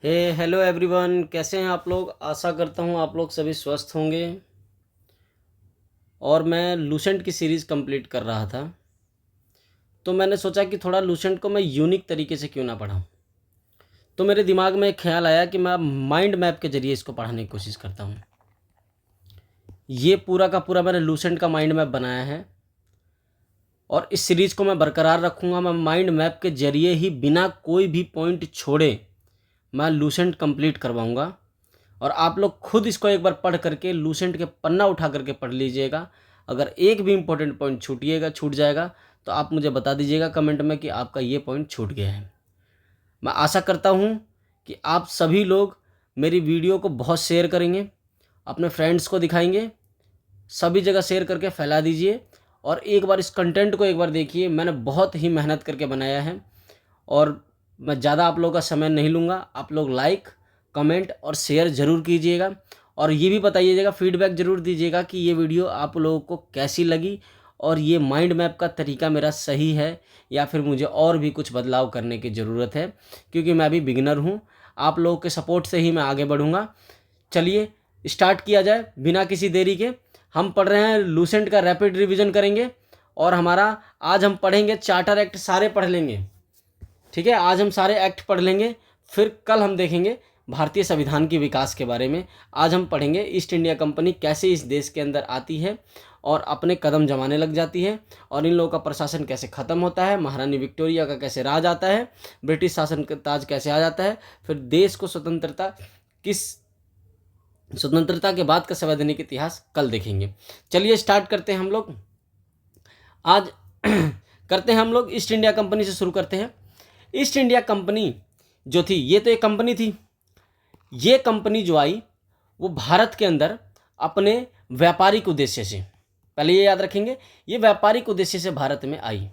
Hello everyone, कैसे हैं आप लोग। आशा करता हूं आप लोग सभी स्वस्थ होंगे। और मैं लूसेंट की सीरीज़ कंप्लीट कर रहा था, तो मैंने सोचा कि थोड़ा लूसेंट को मैं यूनिक तरीके से क्यों ना पढ़ाऊं। तो मेरे दिमाग में एक ख्याल आया कि मैं माइंड मैप के ज़रिए इसको पढ़ाने की कोशिश करता हूं। ये पूरा का पूरा मैंने लूसेंट का माइंड मैप बनाया है और इस सीरीज़ को मैं बरकरार रखूँगा। मैं माइंड मैप के ज़रिए ही बिना कोई भी पॉइंट छोड़े मैं लूसेंट कंप्लीट करवाऊँगा। और आप लोग खुद इसको एक बार पढ़ करके लूसेंट के पन्ना उठा करके पढ़ लीजिएगा। अगर एक भी इम्पोर्टेंट पॉइंट छूट जाएगा तो आप मुझे बता दीजिएगा कमेंट में कि आपका ये पॉइंट छूट गया है। मैं आशा करता हूँ कि आप सभी लोग मेरी वीडियो को बहुत शेयर करेंगे, अपने फ्रेंड्स को दिखाएंगे, सभी जगह शेयर करके फैला दीजिए। और एक बार इस कंटेंट को एक बार देखिए, मैंने बहुत ही मेहनत करके बनाया है और मैं ज़्यादा आप लोगों का समय नहीं लूँगा। आप लोग लाइक, कमेंट और शेयर ज़रूर कीजिएगा और ये भी बताइएगा, फीडबैक ज़रूर दीजिएगा कि ये वीडियो आप लोगों को कैसी लगी और ये माइंड मैप का तरीका मेरा सही है या फिर मुझे और भी कुछ बदलाव करने की ज़रूरत है, क्योंकि मैं भी बिगिनर हूँ। आप लोगों के सपोर्ट से ही मैं आगे बढ़ूँगा। चलिए स्टार्ट किया जाए बिना किसी देरी के। हम पढ़ रहे हैं लूसेंट का, रैपिड रिवीजन करेंगे और हमारा आज हम पढ़ेंगे चार्टर एक्ट, सारे पढ़ लेंगे। ठीक है, आज हम सारे एक्ट पढ़ लेंगे, फिर कल हम देखेंगे भारतीय संविधान के विकास के बारे में। आज हम पढ़ेंगे ईस्ट इंडिया कंपनी कैसे इस देश के अंदर आती है और अपने कदम जमाने लग जाती है और इन लोगों का प्रशासन कैसे ख़त्म होता है, महारानी विक्टोरिया का कैसे राज आता है, ब्रिटिश शासन का ताज कैसे आ जाता है, फिर देश को स्वतंत्रता के बाद का संवैधानिक इतिहास कल देखेंगे। चलिए स्टार्ट करते हैं हम लोग आज। करते हैं हम लोग ईस्ट इंडिया कंपनी से शुरू करते हैं। ईस्ट इंडिया कंपनी जो थी, ये तो एक कंपनी थी। ये कंपनी जो आई वो भारत के अंदर अपने व्यापारिक उद्देश्य से, पहले ये याद रखेंगे, ये व्यापारिक उद्देश्य से भारत में आई।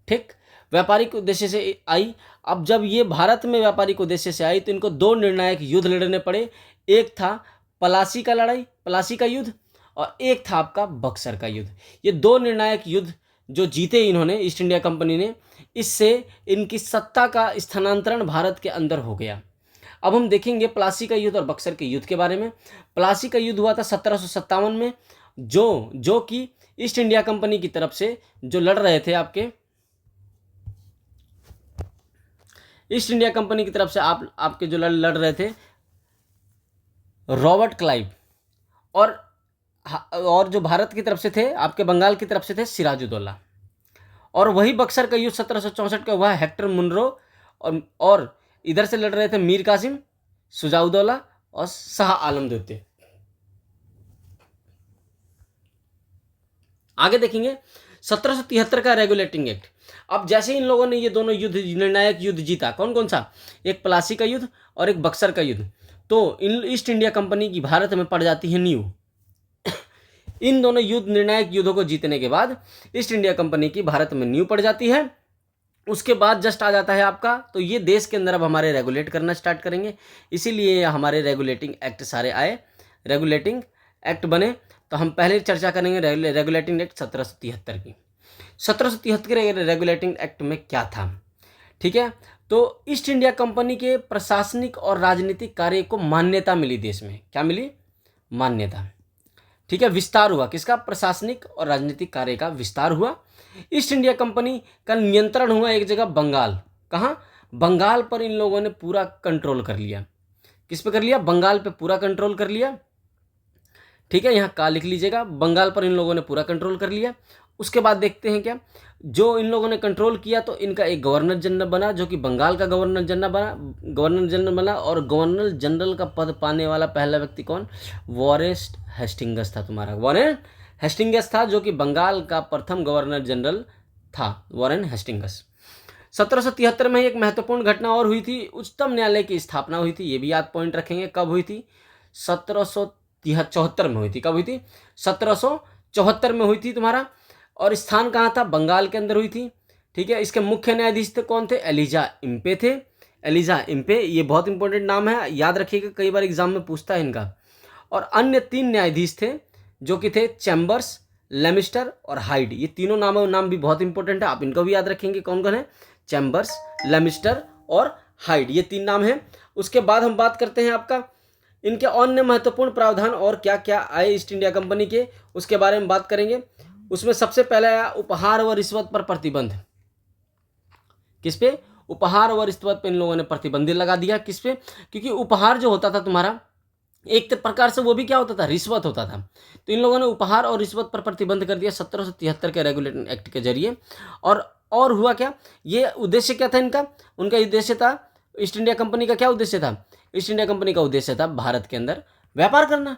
ठीक, व्यापारिक उद्देश्य से आई। अब जब ये भारत में व्यापारिक उद्देश्य से आई तो इनको दो निर्णायक युद्ध लड़ने पड़े। एक था प्लासी का युद्ध और एक था आपका बक्सर का युद्ध। ये दो निर्णायक युद्ध जो जीते इन्होंने, ईस्ट इंडिया कंपनी ने, इससे इनकी सत्ता का स्थानांतरण भारत के अंदर हो गया। अब हम देखेंगे प्लासी का युद्ध और बक्सर के युद्ध के बारे में। प्लासी का युद्ध हुआ था 1757 में, जो कि ईस्ट इंडिया कंपनी की तरफ से जो लड़ रहे थे, ईस्ट इंडिया कंपनी की तरफ से आपके जो लड़ रहे थे रॉबर्ट क्लाइव, और जो भारत की तरफ से थे, आपके बंगाल की तरफ से थे सिराजुद्दौला। और वही बक्सर का युद्ध 1764 का हुआ हेक्टर मुनरो, और इधर से लड़ रहे थे मीर कासिम, सुजाउद्दौला और शाह आलम द्वितीय। आगे देखेंगे 1773 का रेगुलेटिंग एक्ट। अब जैसे इन लोगों ने ये दोनों युद्ध, निर्णायक युद्ध जीता, कौन कौन सा, एक प्लासी का युद्ध और एक बक्सर का युद्ध, तो इन ईस्ट इंडिया कंपनी की भारत में पड़ जाती है नींव। इन दोनों निर्णायक युद्धों को जीतने के बाद ईस्ट इंडिया कंपनी की भारत में नींव पड़ जाती है। उसके बाद जस्ट आ जाता है आपका, तो ये देश के अंदर अब हमारे रेगुलेट करना स्टार्ट करेंगे, इसीलिए हमारे रेगुलेटिंग एक्ट सारे आए, रेगुलेटिंग एक्ट बने। तो हम पहले चर्चा करेंगे रेगुलेटिंग एक्ट 1773 की। 1773 के रेगुलेटिंग एक्ट में क्या था, ठीक है। तो ईस्ट इंडिया कंपनी के प्रशासनिक और राजनीतिक कार्य को मान्यता मिली, देश में क्या मिली, मान्यता। ठीक है, विस्तार हुआ किसका, प्रशासनिक और राजनीतिक कार्य का विस्तार हुआ। ईस्ट इंडिया कंपनी का नियंत्रण हुआ एक जगह बंगाल, कहाँ, बंगाल पर इन लोगों ने पूरा कंट्रोल कर लिया। किस पे कर लिया, बंगाल पे पूरा कंट्रोल कर लिया। ठीक है, यहाँ का लिख लीजिएगा, बंगाल पर इन लोगों ने पूरा कंट्रोल कर लिया। उसके बाद देखते हैं क्या, जो इन लोगों ने कंट्रोल किया तो इनका एक गवर्नर जनरल बना, जो कि बंगाल का गवर्नर जनरल बना। और गवर्नर जनरल का पद पाने वाला पहला व्यक्ति कौन, वॉरेन हेस्टिंग्स था। तुम्हारा वॉरेन हेस्टिंग्स था, जो कि बंगाल का प्रथम गवर्नर जनरल था, वॉरेन हेस्टिंग्स। 1773 में एक महत्वपूर्ण घटना और हुई थी, उच्चतम न्यायालय की स्थापना हुई थी। ये भी याद पॉइंट रखेंगे, कब हुई थी, 1774 में हुई थी। कब हुई थी, 1774 में हुई थी तुम्हारा। और स्थान कहाँ था, बंगाल के अंदर हुई थी। ठीक है, इसके मुख्य न्यायाधीश थे कौन थे, एलिजा इम्पे थे। एलिजा इम्पे, ये बहुत इंपॉर्टेंट नाम है, याद रखिएगा, कई बार एग्जाम में पूछता है इनका। और अन्य 3 न्यायाधीश थे, जो कि थे चैम्बर्स, लेमिस्टर और हाइड। ये तीनों नाम भी बहुत इंपॉर्टेंट है, आप इनको भी याद रखेंगे, कौन कौन है, चैम्बर्स, लेमिस्टर और हाइड, ये 3 नाम हैं। उसके बाद हम बात करते हैं आपका इनके अन्य महत्वपूर्ण प्रावधान और क्या क्या आए ईस्ट इंडिया कंपनी के, उसके बारे में बात करेंगे। उसमें सबसे पहले आया उपहार व रिश्वत पर प्रतिबंध। किस पे? उपहार व रिश्वत पे इन लोगों ने प्रतिबंध लगा दिया। किस पे? क्योंकि उपहार जो होता था तुम्हारा एक प्रकार से वो भी क्या होता था, रिश्वत होता था। तो इन लोगों ने उपहार और रिश्वत पर प्रतिबंध कर दिया 1773 के रेगुलेटिंग एक्ट के जरिए। और हुआ क्या, ये उद्देश्य क्या था इनका? उनका उद्देश्य था, ईस्ट इंडिया कंपनी का क्या उद्देश्य था? ईस्ट इंडिया कंपनी का उद्देश्य था भारत के अंदर व्यापार करना।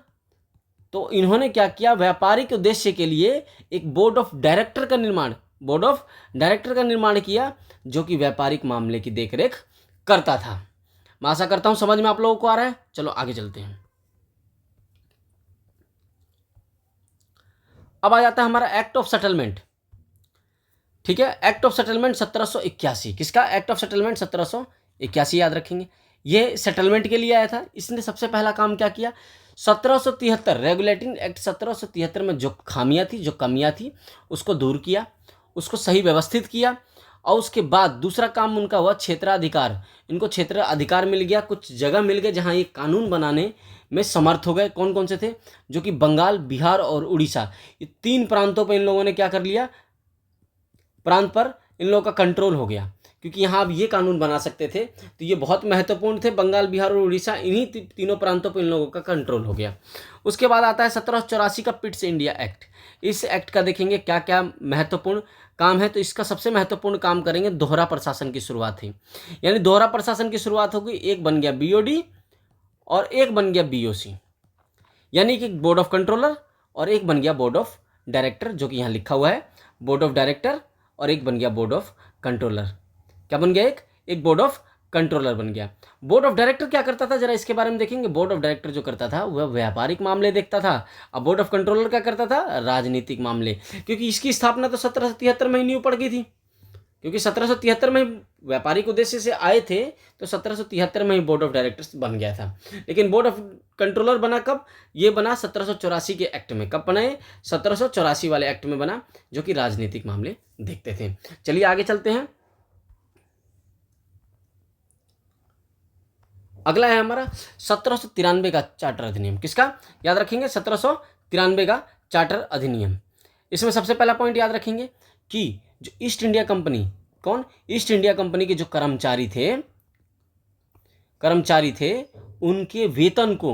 तो इन्होंने क्या किया, व्यापारिक उद्देश्य के लिए एक बोर्ड ऑफ डायरेक्टर का निर्माण किया, जो कि व्यापारिक मामले की देखरेख करता था। मैं आशा करता हूं समझ में आप लोगों को आ रहा है। चलो आगे चलते हैं। अब आ जाता है हमारा एक्ट ऑफ सेटलमेंट। ठीक है, एक्ट ऑफ सेटलमेंट 1781। किसका? एक्ट ऑफ सेटलमेंट 1781, याद रखेंगे। ये सेटलमेंट के लिए आया था। इसने सबसे पहला काम क्या किया, 1773 रेगुलेटिंग एक्ट 1773 में जो खामियां थी, जो कमियां थी, उसको दूर किया, उसको सही व्यवस्थित किया। और उसके बाद दूसरा काम उनका हुआ क्षेत्राधिकार। इनको क्षेत्र अधिकार मिल गया, कुछ जगह मिल गए जहां ये कानून बनाने में समर्थ हो गए। कौन कौन से थे? जो कि बंगाल, बिहार और उड़ीसा, ये 3 प्रांतों पर इन लोगों ने क्या कर लिया, प्रांत पर इन लोगों का कंट्रोल हो गया, क्योंकि यहाँ अब ये कानून बना सकते थे। तो ये बहुत महत्वपूर्ण थे। बंगाल, बिहार और उड़ीसा, इन्हीं तीनों प्रांतों पर इन लोगों का कंट्रोल हो गया। उसके बाद आता है 1784 का पिट्स इंडिया एक्ट। इस एक्ट का देखेंगे क्या क्या महत्वपूर्ण काम है। तो इसका सबसे महत्वपूर्ण काम करेंगे, दोहरा प्रशासन की शुरुआत है। यानी दोहरा प्रशासन की शुरुआत होगी, एक बन गया बीओडी और एक बन गया बीओसी, यानी कि बोर्ड ऑफ कंट्रोलर, और एक बन गया बोर्ड ऑफ डायरेक्टर, जो कि यहाँ लिखा हुआ है बोर्ड ऑफ डायरेक्टर, और एक बन गया बोर्ड ऑफ कंट्रोलर। क्या बन गया? एक बोर्ड ऑफ कंट्रोलर बन गया। बोर्ड ऑफ डायरेक्टर क्या करता था, जरा इसके बारे में देखेंगे। बोर्ड ऑफ डायरेक्टर जो करता था वह व्यापारिक मामले देखता था। अब बोर्ड ऑफ कंट्रोलर क्या करता था, राजनीतिक मामले। क्योंकि इसकी स्थापना तो 1773 में ही न्यू पड़ गई थी, क्योंकि 1773 में व्यापारिक उद्देश्य से आए थे, तो 1773 में ही बोर्ड ऑफ डायरेक्टर्स बन गया था। लेकिन बोर्ड ऑफ कंट्रोलर बना कब? ये बना 1784 के एक्ट में। कब बनाए? 1784 वाले एक्ट में बना, जो कि राजनीतिक मामले देखते थे। चलिए आगे चलते हैं। अगला है हमारा 1793 का चार्टर अधिनियम। किसका? याद रखेंगे, 1793 का चार्टर अधिनियम। इसमें सबसे पहला पॉइंट याद रखेंगे कि जो ईस्ट इंडिया कंपनी, कौन? ईस्ट इंडिया कंपनी के जो कर्मचारी थे, उनके वेतन को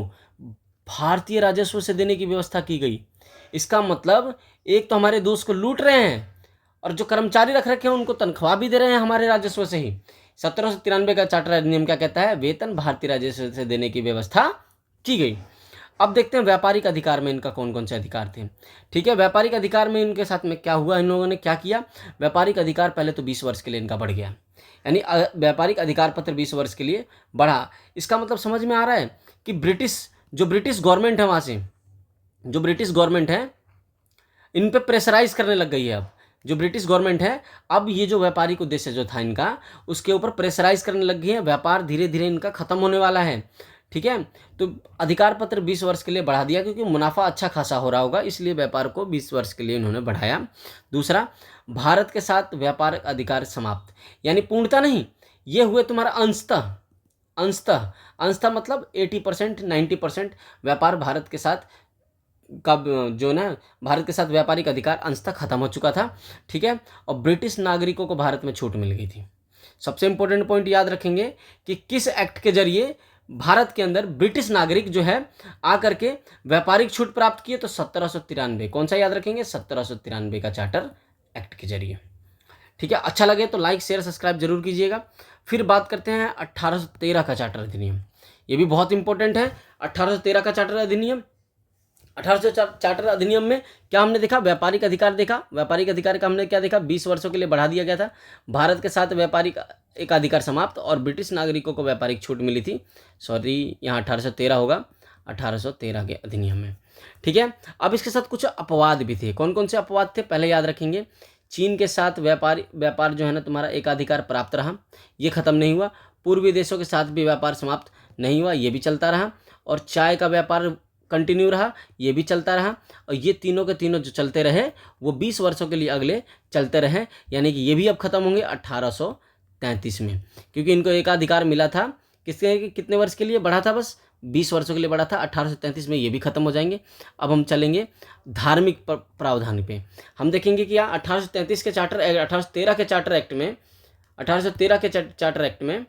भारतीय राजस्व से देने की व्यवस्था की गई। इसका मतलब एक तो हमारे दोस्त को लूट रहे हैं, और जो कर्मचारी रख रखे हैं उनको तनख्वाह भी दे रहे हैं हमारे राजस्व से ही। 1793 का चार्टर अधिनियम क्या कहता है? वेतन भारतीय राजस्व से देने की व्यवस्था की गई। अब देखते हैं व्यापारिक अधिकार में इनका कौन कौन से अधिकार थे। ठीक है, व्यापारिक अधिकार में इनके साथ में क्या हुआ, इन लोगों ने क्या किया? व्यापारिक अधिकार पहले तो 20 वर्ष के लिए इनका बढ़ गया, यानी व्यापारिक अधिकार पत्र 20 वर्ष के लिए बढ़ा। इसका मतलब समझ में आ रहा है कि ब्रिटिश गवर्नमेंट है, वहाँ से जो ब्रिटिश गवर्नमेंट है इन पे प्रेशराइज करने लग गई है। अब जो ब्रिटिश गवर्नमेंट है, अब ये जो व्यापारिक उद्देश्य जो था इनका, उसके ऊपर प्रेशराइज करने लग गई है। व्यापार धीरे धीरे इनका खत्म होने वाला है। ठीक है, तो अधिकार पत्र 20 वर्ष के लिए बढ़ा दिया, क्योंकि मुनाफा अच्छा खासा हो रहा होगा, इसलिए व्यापार को 20 वर्ष के लिए इन्होंने बढ़ाया। दूसरा, भारत के साथ व्यापार अधिकार समाप्त, यानी पूर्णता नहीं, ये हुए तुम्हारा अंशतः मतलब 80%, 90% व्यापार भारत के साथ का जो ना भारत के साथ व्यापारिक अधिकार अंशतः खत्म हो चुका था। ठीक है, और ब्रिटिश नागरिकों को भारत में छूट मिल गई थी। सबसे इंपॉर्टेंट पॉइंट याद रखेंगे कि किस एक्ट के जरिए भारत के अंदर ब्रिटिश नागरिक जो है आकर के व्यापारिक छूट प्राप्त किए, तो 1793, कौन सा याद रखेंगे? 1793 का चार्टर एक्ट के जरिए। ठीक है, अच्छा लगे तो लाइक, शेयर, सब्सक्राइब जरूर कीजिएगा। फिर बात करते हैं 1813 का चार्टर अधिनियम। ये भी बहुत इंपॉर्टेंट है। 1813 का चार्टर अधिनियम, 1800 चार्टर अधिनियम में क्या हमने देखा? व्यापारिक अधिकार देखा। व्यापारिक अधिकार का हमने क्या देखा? 20 वर्षों के लिए बढ़ा दिया गया था। भारत के साथ व्यापारिक एक अधिकार समाप्त, और ब्रिटिश नागरिकों को व्यापारिक छूट मिली थी। सॉरी, यहाँ 1813 होगा, 1813 के अधिनियम में। ठीक है, अब इसके साथ कुछ अपवाद भी थे। कौन कौन से अपवाद थे? पहले याद रखेंगे, चीन के साथ व्यापार जो है ना तुम्हारा एकाधिकार प्राप्त रहा, ये खत्म नहीं हुआ। पूर्वी देशों के साथ भी व्यापार समाप्त नहीं हुआ, ये भी चलता रहा। और चाय का व्यापार कंटिन्यू रहा, ये भी चलता रहा। और ये तीनों के तीनों जो चलते रहे वो 20 वर्षों के लिए अगले चलते रहे, यानी कि ये भी अब खत्म होंगे 1833 में, क्योंकि इनको एक अधिकार मिला था किसके, कितने वर्ष के लिए बढ़ा था, बस 20 वर्षों के लिए बढ़ा था। 1833 में ये भी खत्म हो जाएंगे। अब हम चलेंगे धार्मिक प्रावधान पे। हम देखेंगे कि यहाँ 1833 के चार्टर 1813 के चार्टर एक्ट में 1813 के चार्टर एक्ट में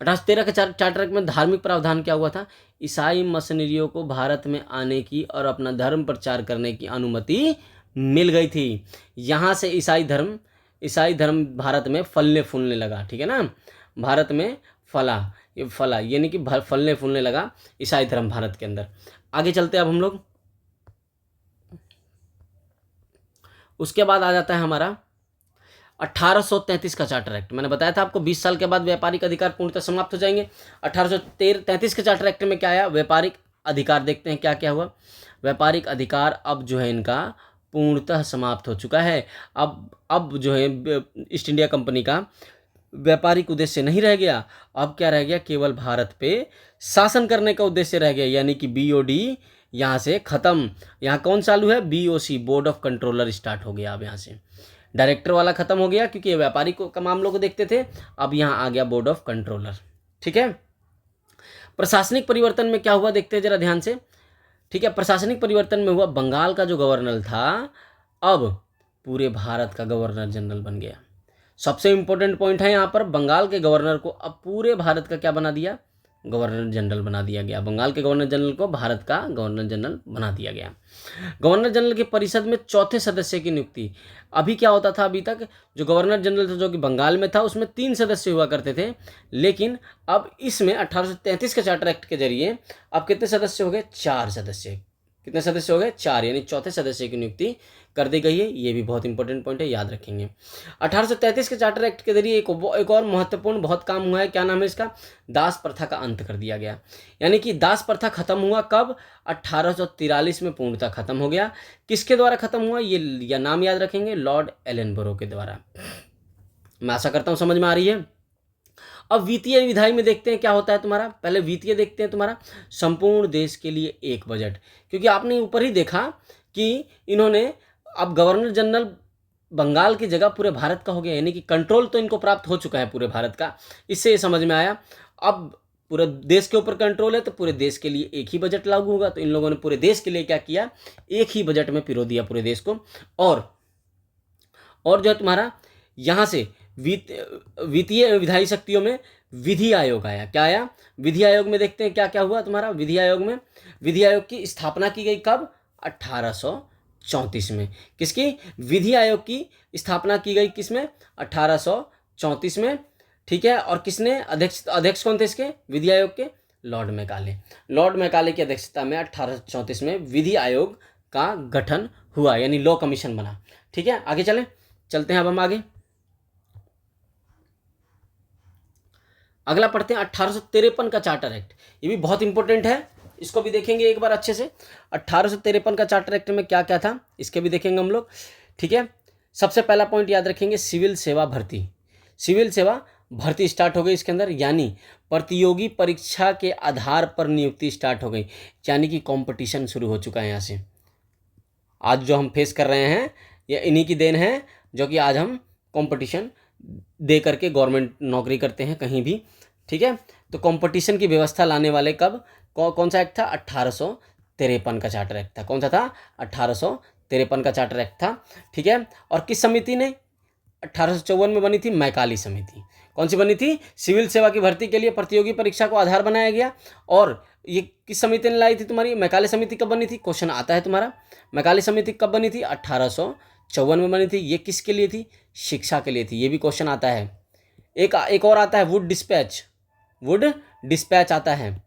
1813 के चार्टर एक्ट में धार्मिक प्रावधान क्या हुआ था, ईसाई मशीनरियों को भारत में आने की और अपना धर्म प्रचार करने की अनुमति मिल गई थी। यहाँ से ईसाई धर्म भारत में फलने फूलने लगा, ठीक है ना, भारत में फला यानी कि फलने फूलने लगा ईसाई धर्म भारत के अंदर। आगे चलते हैं अब हम लोग। उसके बाद आ जाता है हमारा 1833 का चार्टर एक्ट। मैंने बताया था आपको 20 साल के बाद व्यापारिक अधिकार पूर्णतः समाप्त हो जाएंगे। 1833 के चार्टर एक्ट में क्या आया, व्यापारिक अधिकार। देखते हैं क्या क्या हुआ। व्यापारिक अधिकार अब जो है इनका पूर्णतः समाप्त हो चुका है। अब जो है ईस्ट इंडिया कंपनी का व्यापारिक उद्देश्य नहीं रह गया। अब क्या रह गया, केवल भारत पे शासन करने का उद्देश्य रह गया, यानी कि बीओडी यहाँ से खत्म। यहाँ कौन चालू है, BOC, board of controller start हो गया। अब यहाँ से डायरेक्टर वाला खत्म हो गया, क्योंकि ये व्यापारी का मामलों को देखते थे। अब यहाँ आ गया बोर्ड ऑफ कंट्रोलर, ठीक है। प्रशासनिक परिवर्तन में क्या हुआ देखते हैं जरा ध्यान से, ठीक है। प्रशासनिक परिवर्तन में हुआ, बंगाल का जो गवर्नर था अब पूरे भारत का गवर्नर जनरल बन गया। सबसे इंपॉर्टेंट पॉइंट है यहाँ पर, बंगाल के गवर्नर को अब पूरे भारत का क्या बना दिया, गवर्नर जनरल बना दिया गया। बंगाल के गवर्नर जनरल को भारत का गवर्नर जनरल बना दिया गया। गवर्नर जनरल की परिषद में चौथे सदस्य की नियुक्ति। अभी क्या होता था, अभी तक जो गवर्नर जनरल था जो कि बंगाल में था उसमें 3 सदस्य हुआ करते थे, लेकिन अब इसमें 1833 के चार्टर एक्ट के जरिए अब कितने सदस्य हो गए, 4 सदस्य। कितने सदस्य हो गए, 4, यानी चौथे सदस्य की नियुक्ति कर दी गई है। ये भी बहुत इंपॉर्टेंट पॉइंट है, याद रखेंगे। 1833 के चार्टर एक्ट के जरिए एक और महत्वपूर्ण बहुत काम हुआ है। क्या नाम है इसका, दास प्रथा का अंत कर दिया गया। यानी कि दास प्रथा खत्म हुआ कब, 1843 में पूर्णतः खत्म हो गया। किसके द्वारा खत्म हुआ, ये नाम याद रखेंगे, लॉर्ड एलनबरो के द्वारा। मैं आशा करता हूँ समझ में आ रही है। अब वित्तीय विधायी में देखते हैं क्या होता है तुम्हारा। पहले वित्तीय देखते हैं तुम्हारा, संपूर्ण देश के लिए एक बजट। क्योंकि आपने ऊपर ही देखा कि इन्होंने अब गवर्नर जनरल बंगाल की जगह पूरे भारत का हो गया, यानी कि कंट्रोल तो इनको प्राप्त हो चुका है पूरे भारत का। इससे ये समझ में आया अब पूरे देश के ऊपर कंट्रोल है तो पूरे देश के लिए एक ही बजट लागू होगा। तो इन लोगों ने पूरे देश के लिए क्या किया, एक ही बजट में पिरो दिया पूरे देश को। और जो है तुम्हारा यहाँ से वित्तीय विधायी शक्तियों में विधि आयोग आया। क्या आया, विधि आयोग में देखते हैं क्या क्या हुआ तुम्हारा। विधि आयोग में, विधि आयोग की स्थापना की गई कब, 1834 में। किसकी, विधि आयोग की स्थापना की गई किसमें, 1834 में, ठीक है। और किसने अध्यक्ष कौन थे इसके विधि आयोग के, लॉर्ड मैकाले। लॉर्ड मैकाले की अध्यक्षता में 1834 में विधि आयोग का गठन हुआ, यानी लॉ कमीशन बना, ठीक है। आगे चलते हैं अब हम आगे। अगला पढ़ते हैं 1853 का चार्टर एक्ट। ये भी बहुत इंपॉर्टेंट है, इसको भी देखेंगे एक बार अच्छे से। 1853 का चार्टर एक्ट में क्या क्या था इसके भी देखेंगे हम लोग, ठीक है। सबसे पहला पॉइंट याद रखेंगे, सिविल सेवा भर्ती। सिविल सेवा भर्ती स्टार्ट हो गई इसके अंदर, यानी प्रतियोगी परीक्षा के आधार पर नियुक्ति स्टार्ट हो गई, यानी कि कंपटीशन शुरू हो चुका है। यहाँ से आज जो हम फेस कर रहे हैं ये इन्हीं की देन है, जो कि आज हम कंपटीशन दे करके गवर्नमेंट नौकरी करते हैं कहीं भी, ठीक है। तो कंपटीशन की व्यवस्था लाने वाले कब, कौन सा एक्ट था, 1853 का चार्टर एक्ट था। कौन सा था, 1853 का चार्टर एक्ट था, ठीक है। और किस समिति ने, 1854 में बनी थी मैकाले समिति। कौन सी बनी थी, सिविल सेवा की भर्ती के लिए प्रतियोगी परीक्षा को आधार बनाया गया। और ये किस समिति ने लाई थी तुम्हारी, मैकाले समिति कब बनी थी, क्वेश्चन आता है तुम्हारा। मैकाले समिति कब बनी थी, 1854 में बनी थी। ये किसके लिए थी, शिक्षा के लिए थी, ये भी क्वेश्चन आता है। एक और आता है वुड डिस्पैच आता है,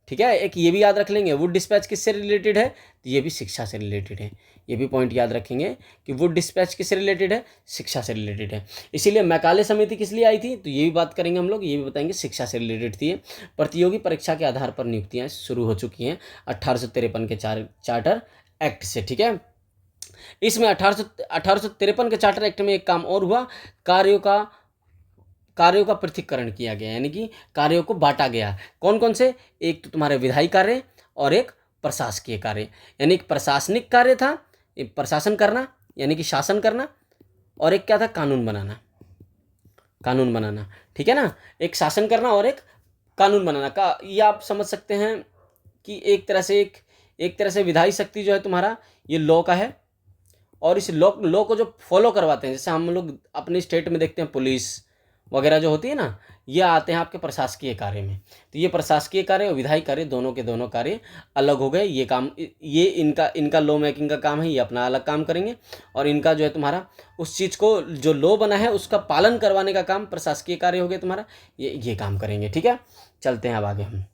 ठीक है। एक ये भी याद रख लेंगे, वुड डिस्पैच किससे रिलेटेड है, तो ये भी शिक्षा से रिलेटेड है। ये भी पॉइंट याद रखेंगे कि वुड डिस्पैच किससे रिलेटेड है, शिक्षा से रिलेटेड है। इसीलिए मैकाले समिति किस लिए आई थी, तो ये भी बात करेंगे हम लोग, ये भी बताएंगे, शिक्षा से रिलेटेड थी। प्रतियोगी परीक्षा के आधार पर नियुक्तियाँ शुरू हो चुकी हैं 1853 के चार्टर एक्ट से, ठीक है। इसमें 1853 के चार्टर एक्ट में एक काम और हुआ, कार्यों का पृथक्करण किया गया, यानी कि कार्यों को बांटा गया। कौन कौन से, एक तो तुम्हारे विधायी कार्य और एक प्रशासकीय कार्य। यानी एक प्रशासनिक कार्य था, एक प्रशासन करना यानी कि शासन करना, और एक क्या था, कानून बनाना। कानून बनाना, ठीक है ना। एक शासन करना और एक कानून बनाना का, ये आप समझ सकते हैं कि एक तरह से विधायी शक्ति जो है तुम्हारा ये लॉ का है, और इस लॉ को जो फॉलो करवाते हैं, जैसे हम लोग अपने स्टेट में देखते हैं पुलिस वगैरह जो होती है ना, ये आते हैं आपके प्रशासकीय कार्य में। तो ये प्रशासकीय कार्य और विधायी कार्य दोनों के दोनों कार्य अलग हो गए। ये काम, ये इनका लॉ मेकिंग का काम है, ये अपना अलग काम करेंगे, और इनका जो है तुम्हारा उस चीज़ को जो लॉ बना है उसका पालन करवाने का काम प्रशासकीय कार्य हो गया तुम्हारा, ये काम करेंगे, ठीक है। चलते हैं अब आगे हम,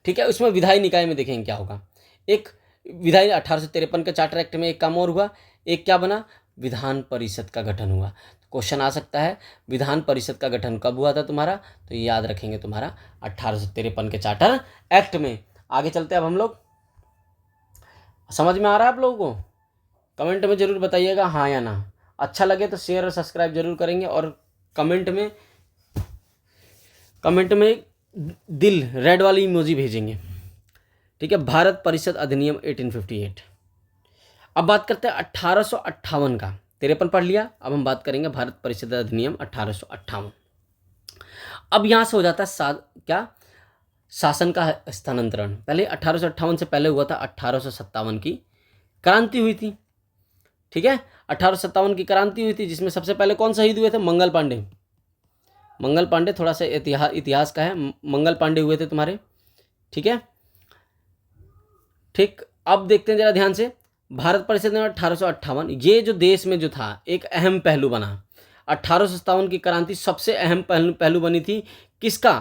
ठीक है। उसमें विधायी निकाय में देखेंगे क्या होगा। एक विधायी 1853 के चार्टर एक्ट में एक काम और हुआ, एक क्या बना, विधान परिषद का गठन हुआ। क्वेश्चन आ सकता है विधान परिषद का गठन कब हुआ था तुम्हारा, तो ये याद रखेंगे तुम्हारा 1853 के चार्टर एक्ट में। आगे चलते हैं अब हम लोग। समझ में आ रहा है आप लोगों को? कमेंट में जरूर बताइएगा हाँ या ना। अच्छा लगे तो शेयर और सब्सक्राइब जरूर करेंगे, और कमेंट में दिल रेड वाली इमोजी भेजेंगे, ठीक है। भारत परिषद अधिनियम 1858। अब बात करते हैं 1858 का। 53 पढ़ लिया, अब हम बात करेंगे भारत परिषद अधिनियम 1858। अब यहाँ से हो जाता है क्या, शासन का स्थानांतरण। पहले 1858 से पहले हुआ था 1857 की क्रांति हुई थी, ठीक है। 1857 की क्रांति हुई थी, जिसमें सबसे पहले कौन शहीद हुए थे, मंगल पांडे। थोड़ा सा इतिहास का है, मंगल पांडे हुए थे तुम्हारे, ठीक है। ठीक, अब देखते हैं जरा ध्यान से। भारत परिषद में 1858, ये जो देश में जो था एक अहम पहलू बना। 1857 की क्रांति सबसे अहम पहलू बनी थी किसका,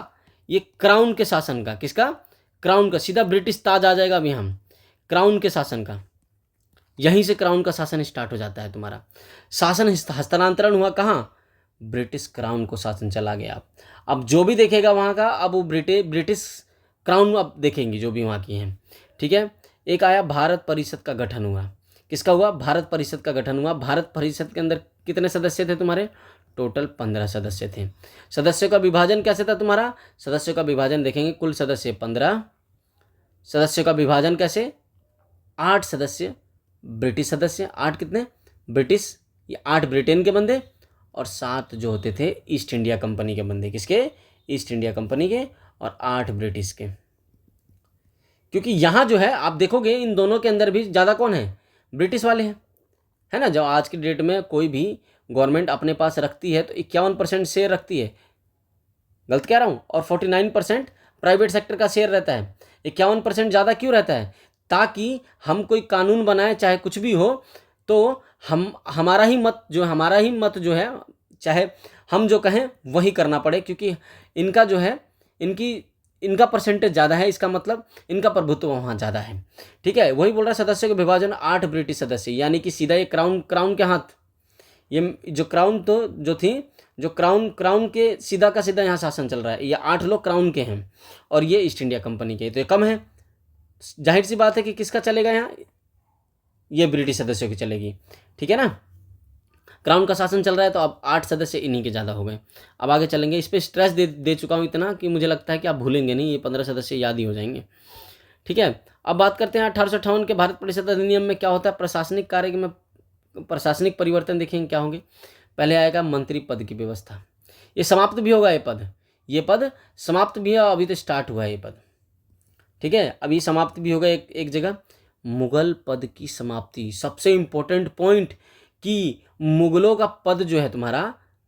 ये क्राउन के शासन का। किसका, क्राउन का। सीधा ब्रिटिश ताज आ जाएगा अभी हम, क्राउन के शासन का। यहीं से क्राउन का शासन स्टार्ट हो जाता है तुम्हारा। शासन हस्तांतरण हुआ कहाँ, ब्रिटिश क्राउन को शासन चला गया। अब जो भी देखेगा वहाँ का, अब वो ब्रिटिश क्राउन अब देखेंगे जो भी वहाँ की हैं, ठीक है। एक आया भारत परिषद का गठन हुआ। किसका हुआ, भारत परिषद का गठन हुआ। भारत परिषद के अंदर कितने सदस्य थे तुम्हारे, टोटल 15 सदस्य थे। सदस्यों का विभाजन कैसे था तुम्हारा, सदस्यों का विभाजन देखेंगे, कुल सदस्य 15, सदस्यों का विभाजन कैसे, 8 सदस्य ब्रिटिश सदस्य, 8 कितने ब्रिटिश, ये 8 ब्रिटेन के बंदे, और 7 जो होते थे ईस्ट इंडिया कंपनी के बंदे। किसके, ईस्ट इंडिया कंपनी के, और 8 ब्रिटिश के। क्योंकि यहाँ जो है आप देखोगे इन दोनों के अंदर भी ज़्यादा कौन है, ब्रिटिश वाले हैं, है ना। जो आज की डेट में कोई भी गवर्नमेंट अपने पास रखती है तो 51% शेयर रखती है, गलत कह रहा हूँ, और 49% प्राइवेट सेक्टर का शेयर रहता है। 51% ज़्यादा क्यों रहता है, ताकि हम कोई कानून बनाए चाहे कुछ भी हो तो हमारा ही मत जो है, चाहे हम जो कहें वही करना पड़े, क्योंकि इनका जो है इनका परसेंटेज ज़्यादा है, इसका मतलब इनका प्रभुत्व वहाँ ज़्यादा है, ठीक है। वही बोल रहा है सदस्यों के विभाजन 8 ब्रिटिश सदस्य, यानी कि सीधा ये क्राउन के हाथ, ये जो क्राउन तो जो थी, जो क्राउन के सीधा का सीधा यहाँ शासन चल रहा है। ये 8 लोग क्राउन के हैं और ये ईस्ट इंडिया कंपनी के, तो ये कम है। जाहिर सी बात है कि किसका चलेगा यहाँ, ये ब्रिटिश सदस्यों की चलेगी, ठीक है ना। क्राउन का शासन चल रहा है तो अब 8 सदस्य इन्हीं के ज़्यादा हो गए। अब आगे चलेंगे, इस पर स्ट्रेस दे चुका हूँ इतना कि मुझे लगता है कि आप भूलेंगे नहीं, ये 15 सदस्य याद ही हो जाएंगे, ठीक है। अब बात करते हैं 1858 के भारत परिषद अधिनियम में क्या होता है। प्रशासनिक कार्य में प्रशासनिक परिवर्तन देखेंगे क्या होंगे। पहले आएगा मंत्री पद की व्यवस्था, ये समाप्त भी होगा, ये पद समाप्त भी है, अभी तो स्टार्ट हुआ है ये पद, ठीक है। अभी समाप्त भी होगा एक जगह। मुगल पद की समाप्ति, सबसे इम्पोर्टेंट पॉइंट कि मुगलों का पद जो है तुम्हारा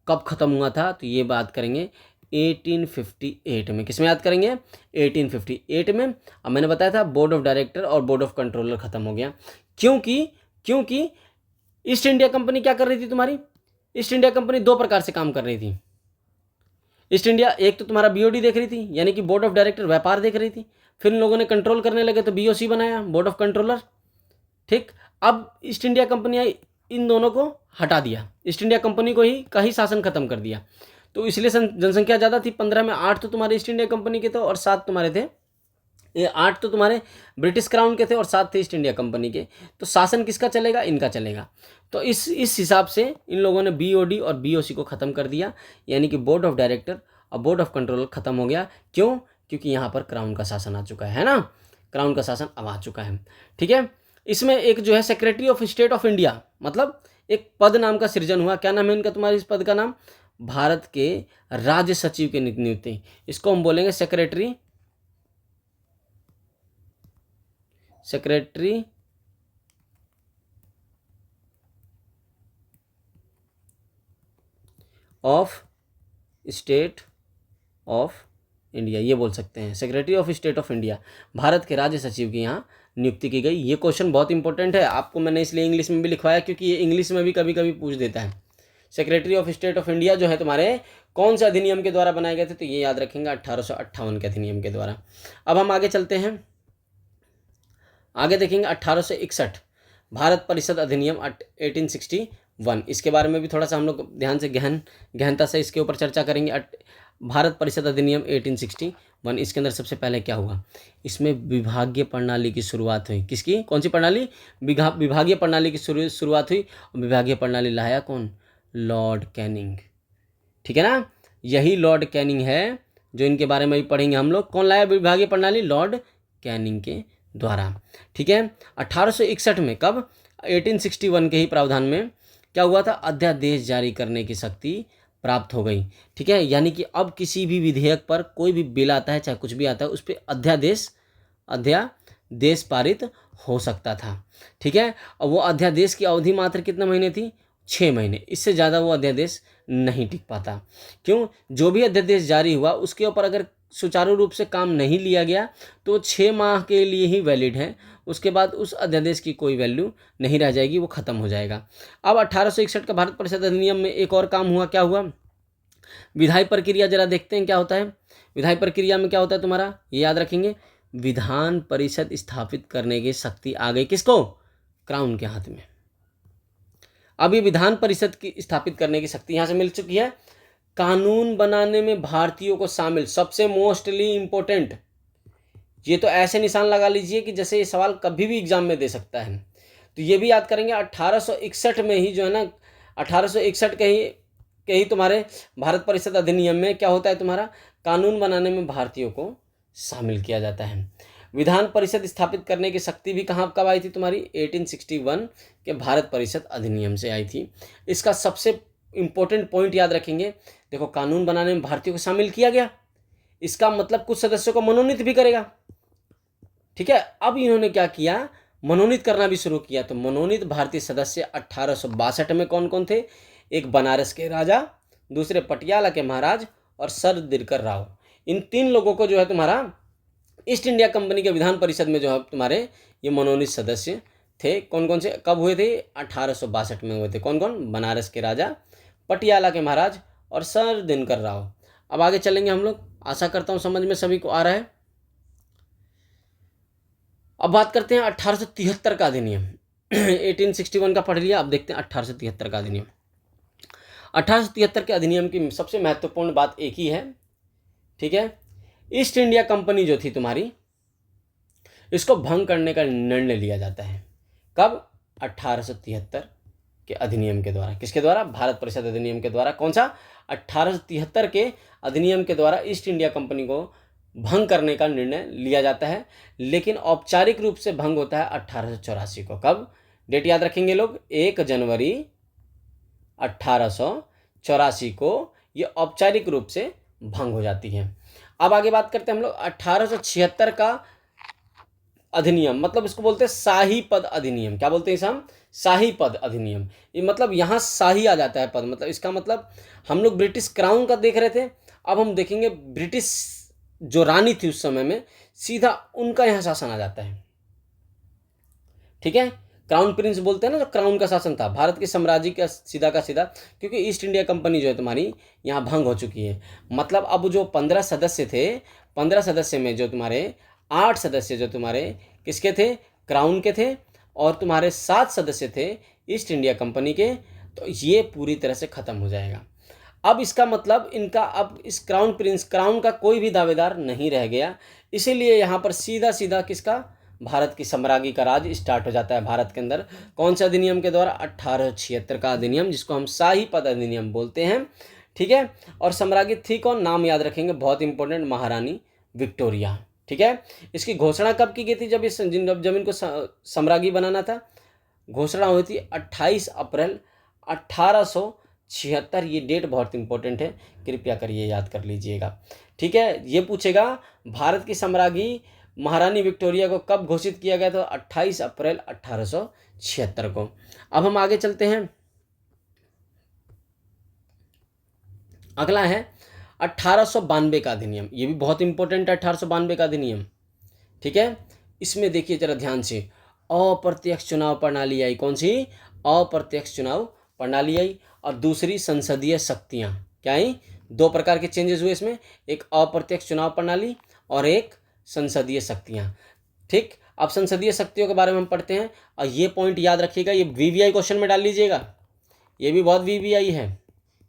कब खत्म हुआ था, तो ये बात करेंगे 1858 में। किसमें याद करेंगे, 1858 में। अब मैंने बताया था बोर्ड ऑफ डायरेक्टर और बोर्ड ऑफ कंट्रोलर खत्म हो गया, क्योंकि ईस्ट इंडिया कंपनी क्या कर रही थी तुम्हारी, ईस्ट इंडिया कंपनी 2 प्रकार से काम कर रही थी। ईस्ट इंडिया, एक तो तुम्हारा बीओडी देख रही थी, यानी कि बोर्ड ऑफ डायरेक्टर व्यापार देख रही थी, फिर इन लोगों ने कंट्रोल करने लगे तो बीओसी बनाया, बोर्ड ऑफ कंट्रोलर, ठीक। अब ईस्ट इंडिया कंपनी आई, इन दोनों को हटा दिया, ईस्ट इंडिया कंपनी को ही शासन खत्म कर दिया। तो इसलिए जनसंख्या ज़्यादा थी, 15 में 8 तो तुम्हारे ईस्ट इंडिया कंपनी के थे और 7 तुम्हारे थे, ये 8 तो तुम्हारे ब्रिटिश क्राउन के थे और 7 थे ईस्ट इंडिया कंपनी के। तो शासन किसका चलेगा, इनका चलेगा। तो इस हिसाब से इन लोगों ने बीओडी और बीओसी को ख़त्म कर दिया, यानी कि बोर्ड ऑफ डायरेक्टर और बोर्ड ऑफ कंट्रोलर खत्म हो गया। क्यों, क्योंकि यहाँ पर क्राउन का शासन आ चुका है ना, क्राउन का शासन अब आ चुका है, ठीक है। इसमें एक जो है secretary of state of India, मतलब एक पद नाम का सृजन हुआ। क्या नाम है इनका, तुम्हारे इस पद का नाम, भारत के राज्य सचिव की नियुक्ति, इसको हम बोलेंगे secretary of state of India, ये बोल सकते हैं, secretary of state of India, Bharat के राज्य सचिव की यहाँ नियुक्ति की गई। ये क्वेश्चन बहुत इंपॉर्टेंट है, आपको मैंने इसलिए इंग्लिश में भी लिखवाया क्योंकि ये इंग्लिश में भी कभी कभी पूछ देता है। Secretary of state of India जो है तुम्हारे कौन से अधिनियम के द्वारा बनाए गए थे, तो ये याद रखेंगे 1858 के अधिनियम के द्वारा। अब हम आगे चलते हैं, आगे देखेंगे 1861 भारत परिषद अधिनियम 1861, इसके बारे में भी थोड़ा सा हम लोग ध्यान से गहनता से इसके ऊपर चर्चा करेंगे। भारत परिषद अधिनियम 1861, इसके अंदर सबसे पहले क्या हुआ, इसमें विभागीय प्रणाली की शुरुआत हुई। किसकी, कौन सी प्रणाली, विभागीय प्रणाली की शुरुआत हुई। विभागीय प्रणाली लाया कौन, लॉर्ड कैनिंग, ठीक है ना, यही लॉर्ड कैनिंग है जो इनके बारे में भी पढ़ेंगे हम लोग। कौन लाया विभागीय प्रणाली, लॉर्ड कैनिंग के द्वारा, ठीक है। 1861 में, कब, 1861 के ही प्रावधान में क्या हुआ था, अध्यादेश जारी करने की शक्ति प्राप्त हो गई, ठीक है। यानी कि अब किसी भी विधेयक पर, कोई भी बिल आता है, चाहे कुछ भी आता है, उस पर अध्यादेश पारित हो सकता था, ठीक है। और वो अध्यादेश की अवधि मात्र कितने महीने थी, 6 महीने, इससे ज़्यादा वो अध्यादेश नहीं टिक पाता। क्यों, जो भी अध्यादेश जारी हुआ उसके ऊपर अगर सुचारू रूप से काम नहीं लिया गया तो 6 माह के लिए ही वैलिड है, उसके बाद उस अध्यादेश की कोई वैल्यू नहीं रह जाएगी, वो खत्म हो जाएगा। अब 1861 का भारत परिषद अधिनियम में एक और काम हुआ, क्या हुआ, विधायी प्रक्रिया जरा देखते हैं क्या होता है। विधायी प्रक्रिया में क्या होता है तुम्हारा, ये याद रखेंगे, विधान परिषद स्थापित करने की शक्ति आ गई किसको, क्राउन के हाथ में। अब ये विधान परिषद की स्थापित करने की शक्ति यहाँ से मिल चुकी है। कानून बनाने में भारतीयों को शामिल, सबसे मोस्टली इंपॉर्टेंट, ये तो ऐसे निशान लगा लीजिए कि जैसे ये सवाल कभी भी एग्जाम में दे सकता है, तो ये भी याद करेंगे 1861 में ही जो है ना, 1861 के ही तुम्हारे भारत परिषद अधिनियम में क्या होता है, तुम्हारा कानून बनाने में भारतीयों को शामिल किया जाता है। विधान परिषद स्थापित करने की शक्ति भी कहाँ कब आई थी तुम्हारी, 1861 के भारत परिषद अधिनियम से आई थी। इसका सबसे इंपॉर्टेंट पॉइंट याद रखेंगे, देखो कानून बनाने में भारतीयों को शामिल किया गया, इसका मतलब कुछ सदस्यों को मनोनीत भी करेगा, ठीक है। अब इन्होंने क्या किया, मनोनीत करना भी शुरू किया। तो मनोनीत भारतीय सदस्य 1862 में कौन कौन थे, एक बनारस के राजा, दूसरे पटियाला के महाराज और सर दिनकर राव। इन 3 लोगों को जो है तुम्हारा ईस्ट इंडिया कंपनी के विधान परिषद में जो है तुम्हारे ये मनोनीत सदस्य थे। कौन कौन से, कब हुए थे, 1862 में हुए थे। कौन कौन, बनारस के राजा, पटियाला के महाराज और सर दिनकर राव। अब आगे चलेंगे हम लोग, आशा करता हूँ समझ में सभी को आ रहा है। अब बात करते हैं 1873 का अधिनियम। 1861 का पढ़ लिया, अब देखते हैं 1873 का अधिनियम। 1873 के अधिनियम की सबसे महत्वपूर्ण बात एक ही है, ठीक है। ईस्ट इंडिया कंपनी जो थी तुम्हारी, इसको भंग करने का निर्णय लिया जाता है। कब, 1873 के अधिनियम के द्वारा। किसके द्वारा, भारत परिषद अधिनियम के द्वारा। कौन सा, 1873 के अधिनियम के द्वारा ईस्ट इंडिया कंपनी को भंग करने का निर्णय लिया जाता है, लेकिन औपचारिक रूप से भंग होता है 1884 को। कब, डेट याद रखेंगे लोग, 1 जनवरी 1884 को ये औपचारिक रूप से भंग हो जाती है। अब आगे बात करते हैं हम लोग 1876 का अधिनियम, मतलब इसको बोलते हैं शाही पद अधिनियम। क्या बोलते हैं इसे हम, शाही पद अधिनियम। ये मतलब यहाँ शाही आ जाता है पद, मतलब इसका मतलब हम लोग ब्रिटिश क्राउन का देख रहे थे, अब हम देखेंगे ब्रिटिश जो रानी थी उस समय में, सीधा उनका यहाँ शासन आ जाता है, ठीक है। क्राउन प्रिंस बोलते हैं ना, जो क्राउन का शासन था, भारत के साम्राज्य का सीधा, क्योंकि ईस्ट इंडिया कंपनी जो है तुम्हारी यहाँ भंग हो चुकी है। मतलब अब जो 15 सदस्य थे, 15 सदस्य में जो तुम्हारे 8 सदस्य जो तुम्हारे किसके थे, क्राउन के थे, और तुम्हारे 7 सदस्य थे ईस्ट इंडिया कंपनी के। तो ये पूरी तरह से ख़त्म हो जाएगा। अब इसका मतलब इनका, अब इस क्राउन प्रिंस, क्राउन का कोई भी दावेदार नहीं रह गया, इसीलिए यहाँ पर सीधा किसका, भारत की साम्राज्य का राज स्टार्ट हो जाता है भारत के अंदर। कौन से अधिनियम के द्वारा, 1876 का अधिनियम, जिसको हम शाही पद अधिनियम बोलते हैं, ठीक है। और साम्राज्य थी कौन, नाम याद रखेंगे, बहुत इंपॉर्टेंट, महारानी विक्टोरिया, ठीक है। इसकी घोषणा कब की गई थी, जब इनको साम्राज्य बनाना था, घोषणा हुई थी 28 अप्रैल 18 76, ये डेट बहुत इंपॉर्टेंट है, कृपया करिए, याद कर लीजिएगा। ठीक है, ये पूछेगा भारत की सम्राज्ञी महारानी विक्टोरिया को कब घोषित किया गया, तो 28 अप्रैल 1876 को। अब हम आगे चलते हैं, अगला है 1892 का अधिनियम, ये भी बहुत इंपॉर्टेंट है 1892 का अधिनियम। ठीक है, इसमें देखिए जरा ध्यान से, अप्रत्यक्ष चुनाव प्रणाली आई, कौन सी, अप्रत्यक्ष चुनाव प्रणाली आई, और दूसरी संसदीय शक्तियां क्या आई, दो प्रकार के चेंजेस हुए इसमें, एक अप्रत्यक्ष चुनाव प्रणाली और एक संसदीय शक्तियां। ठीक, अब संसदीय शक्तियों के बारे में हम पढ़ते हैं, और ये पॉइंट याद रखिएगा, ये वीवीआई क्वेश्चन में डाल लीजिएगा, ये भी बहुत वीवीआई है,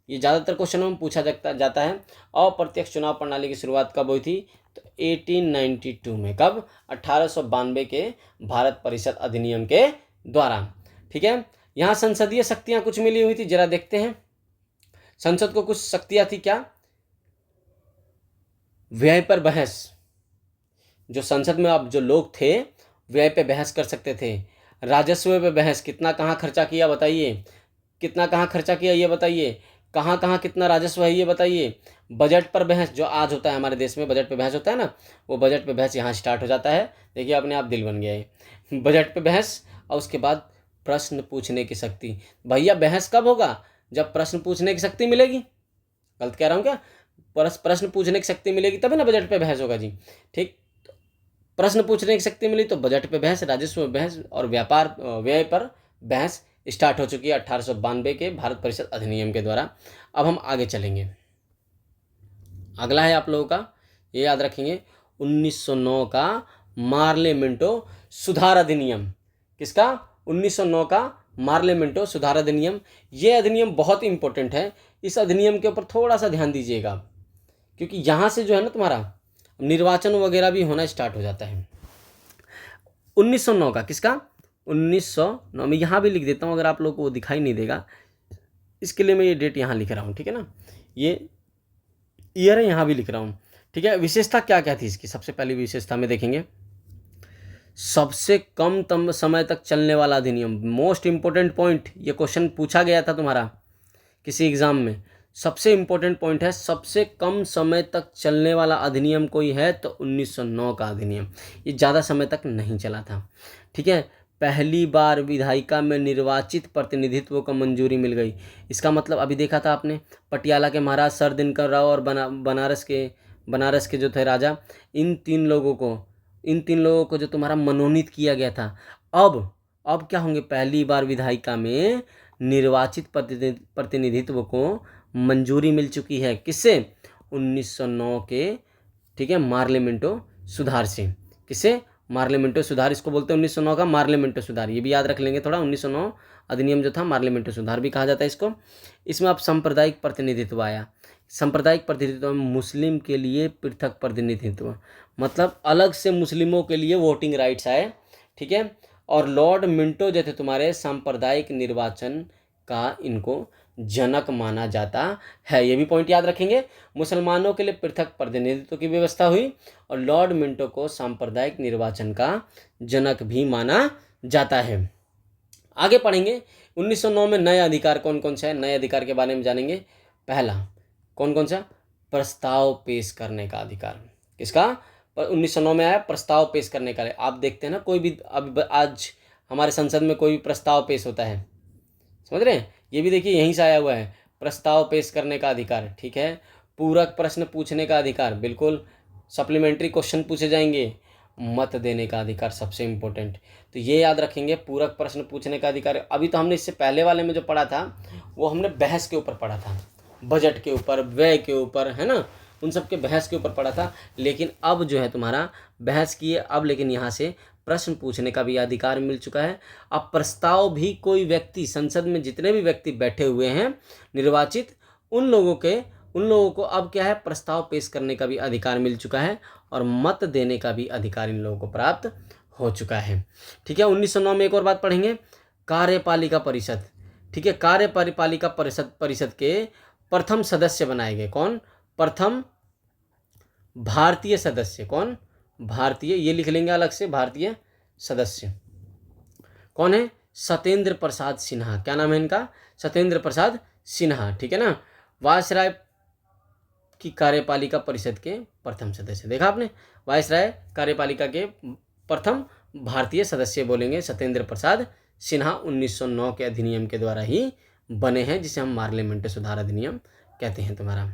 ये ज़्यादातर क्वेश्चनों में पूछा जाता है। अप्रत्यक्ष चुनाव प्रणाली की शुरुआत कब हुई थी, तो 1892 में, कब, 1892 के भारत परिषद अधिनियम के द्वारा। ठीक है, यहाँ संसदीय शक्तियाँ कुछ मिली हुई थी, जरा देखते हैं। संसद को कुछ शक्तियाँ थी, क्या, व्यय पर बहस, जो संसद में अब जो लोग थे व्यय पे बहस कर सकते थे, राजस्व पे बहस, कितना कहाँ खर्चा किया बताइए, कितना कहाँ खर्चा किया ये बताइए, कहाँ कहाँ कितना राजस्व है ये बताइए, बजट पर बहस, जो आज होता है हमारे देश में बजट पे बहस होता है ना, वो बजट पे बहस यहाँ स्टार्ट हो जाता है, देखिए अपने आप दिल बन गया है, बजट पे बहस, और उसके बाद प्रश्न पूछने की शक्ति। भैया बहस कब होगा, जब प्रश्न पूछने की शक्ति मिलेगी, गलत कह रहा हूँ क्या, प्रश्न पूछने की शक्ति मिलेगी तभी ना बजट पे बहस होगा जी। ठीक, प्रश्न पूछने की शक्ति मिली तो बजट पे बहस, राजस्व में बहस, और व्यापार व्यय पर बहस स्टार्ट हो चुकी है 1892 के भारत परिषद अधिनियम के द्वारा। अब हम आगे चलेंगे, अगला है आप लोगों का, ये याद रखेंगे, 1909 का मार्लेमेंटो सुधार अधिनियम, किसका, 1909 का मार्लेमेंटो सुधार अधिनियम। ये अधिनियम बहुत इंपॉर्टेंट है, इस अधिनियम के ऊपर थोड़ा सा ध्यान दीजिएगा, क्योंकि यहाँ से जो है ना तुम्हारा निर्वाचन वगैरह भी होना स्टार्ट हो जाता है। 1909 का, किसका, 1909 में, यहाँ भी लिख देता हूँ, अगर आप लोगों को वो दिखाई नहीं देगा इसके लिए मैं ये डेट यहाँ लिख रहा हूँ, ठीक है ना, ये ईयर है यहाँ भी लिख रहा हूँ। ठीक है, विशेषता क्या क्या थी इसकी, सबसे पहली विशेषता में देखेंगे, सबसे कम समय तक चलने वाला अधिनियम, मोस्ट इंपॉर्टेंट पॉइंट, ये क्वेश्चन पूछा गया था तुम्हारा किसी एग्जाम में, सबसे इंपॉर्टेंट पॉइंट है, सबसे कम समय तक चलने वाला अधिनियम कोई है तो 1909 का अधिनियम, ये ज़्यादा समय तक नहीं चला था। ठीक है, पहली बार विधायिका में निर्वाचित प्रतिनिधित्व को मंजूरी मिल गई, इसका मतलब अभी देखा था आपने, पटियाला के महाराज सर दिनकर राव और बनारस के जो थे राजा, इन तीन लोगों को जो तुम्हारा मनोनीत किया गया था, अब क्या होंगे, पहली बार विधायिका में निर्वाचित प्रतिनिधित्व को मंजूरी मिल चुकी है, किससे, 1909 के, ठीक है, मार्लेमेंटो सुधार से, किससे, मार्लेमेंटो सुधार, इसको बोलते हैं 1909 का मार्लेमेंटो सुधार, ये भी याद रख लेंगे थोड़ा, 1909 अधिनियम जो था मार्लेमेंटो सुधार भी कहा जाता है इसको। इसमें अब सांप्रदायिक प्रतिनिधित्व आया, सांप्रदायिक प्रतिनिधित्व में मुस्लिम के लिए पृथक प्रतिनिधित्व, मतलब अलग से मुस्लिमों के लिए वोटिंग राइट्स आए। ठीक है, और लॉर्ड मिंटो जो थे तुम्हारे सांप्रदायिक निर्वाचन का इनको जनक माना जाता है, ये भी पॉइंट याद रखेंगे। मुसलमानों के लिए पृथक प्रतिनिधित्व की व्यवस्था हुई, और लॉर्ड मिंटो को सांप्रदायिक निर्वाचन का जनक भी माना जाता है। आगे पढ़ेंगे, 1909 में नए अधिकार कौन कौन सा है, नए अधिकार के बारे में जानेंगे। पहला कौन कौन सा, प्रस्ताव पेश करने का अधिकार, किसका, 1909 में आया प्रस्ताव पेश करने का। आप देखते हैं ना, कोई भी अब आज हमारे संसद में कोई भी प्रस्ताव पेश होता है, समझ रहे हैं, ये भी देखिए यहीं से आया हुआ है, प्रस्ताव पेश करने का अधिकार। ठीक है, पूरक प्रश्न पूछने का अधिकार, बिल्कुल, सप्लीमेंट्री क्वेश्चन पूछे जाएंगे, मत देने का अधिकार सबसे इम्पोर्टेंट, तो ये याद रखेंगे, पूरक प्रश्न पूछने का अधिकार। अभी तो हमने इससे पहले वाले में जो पढ़ा था वो हमने बहस के ऊपर पढ़ा था, बजट के ऊपर, व्यय के ऊपर, है ना, उन सब के बहस के ऊपर पढ़ा था, लेकिन अब जो है तुम्हारा बहस की है अब, लेकिन यहाँ से प्रश्न पूछने का भी अधिकार मिल चुका है। अब प्रस्ताव भी कोई व्यक्ति, संसद में जितने भी व्यक्ति बैठे हुए हैं निर्वाचित, उन लोगों को अब क्या है, प्रस्ताव पेश करने का भी अधिकार मिल चुका है, और मत देने का भी अधिकार इन लोगों को प्राप्त हो चुका है। ठीक है, 1909 में एक और बात पढ़ेंगे, कार्यपालिका परिषद। ठीक है, कार्यपालिका परिषद के प्रथम सदस्य बनाए गए, कौन, प्रथम भारतीय सदस्य, कौन, भारतीय, ये लिख लेंगे अलग से, भारतीय सदस्य कौन है, सत्येंद्र प्रसाद सिन्हा, क्या नाम है इनका, सत्येंद्र प्रसाद सिन्हा, ठीक है ना, वायसराय की कार्यपालिका परिषद के प्रथम सदस्य। देखा आपने, वायसराय कार्यपालिका के प्रथम भारतीय सदस्य बोलेंगे सत्येंद्र प्रसाद सिन्हा 1909 के अधिनियम के द्वारा ही बने हैं, जिसे हम पार्लियामेंट सुधार अधिनियम कहते हैं तुम्हारा।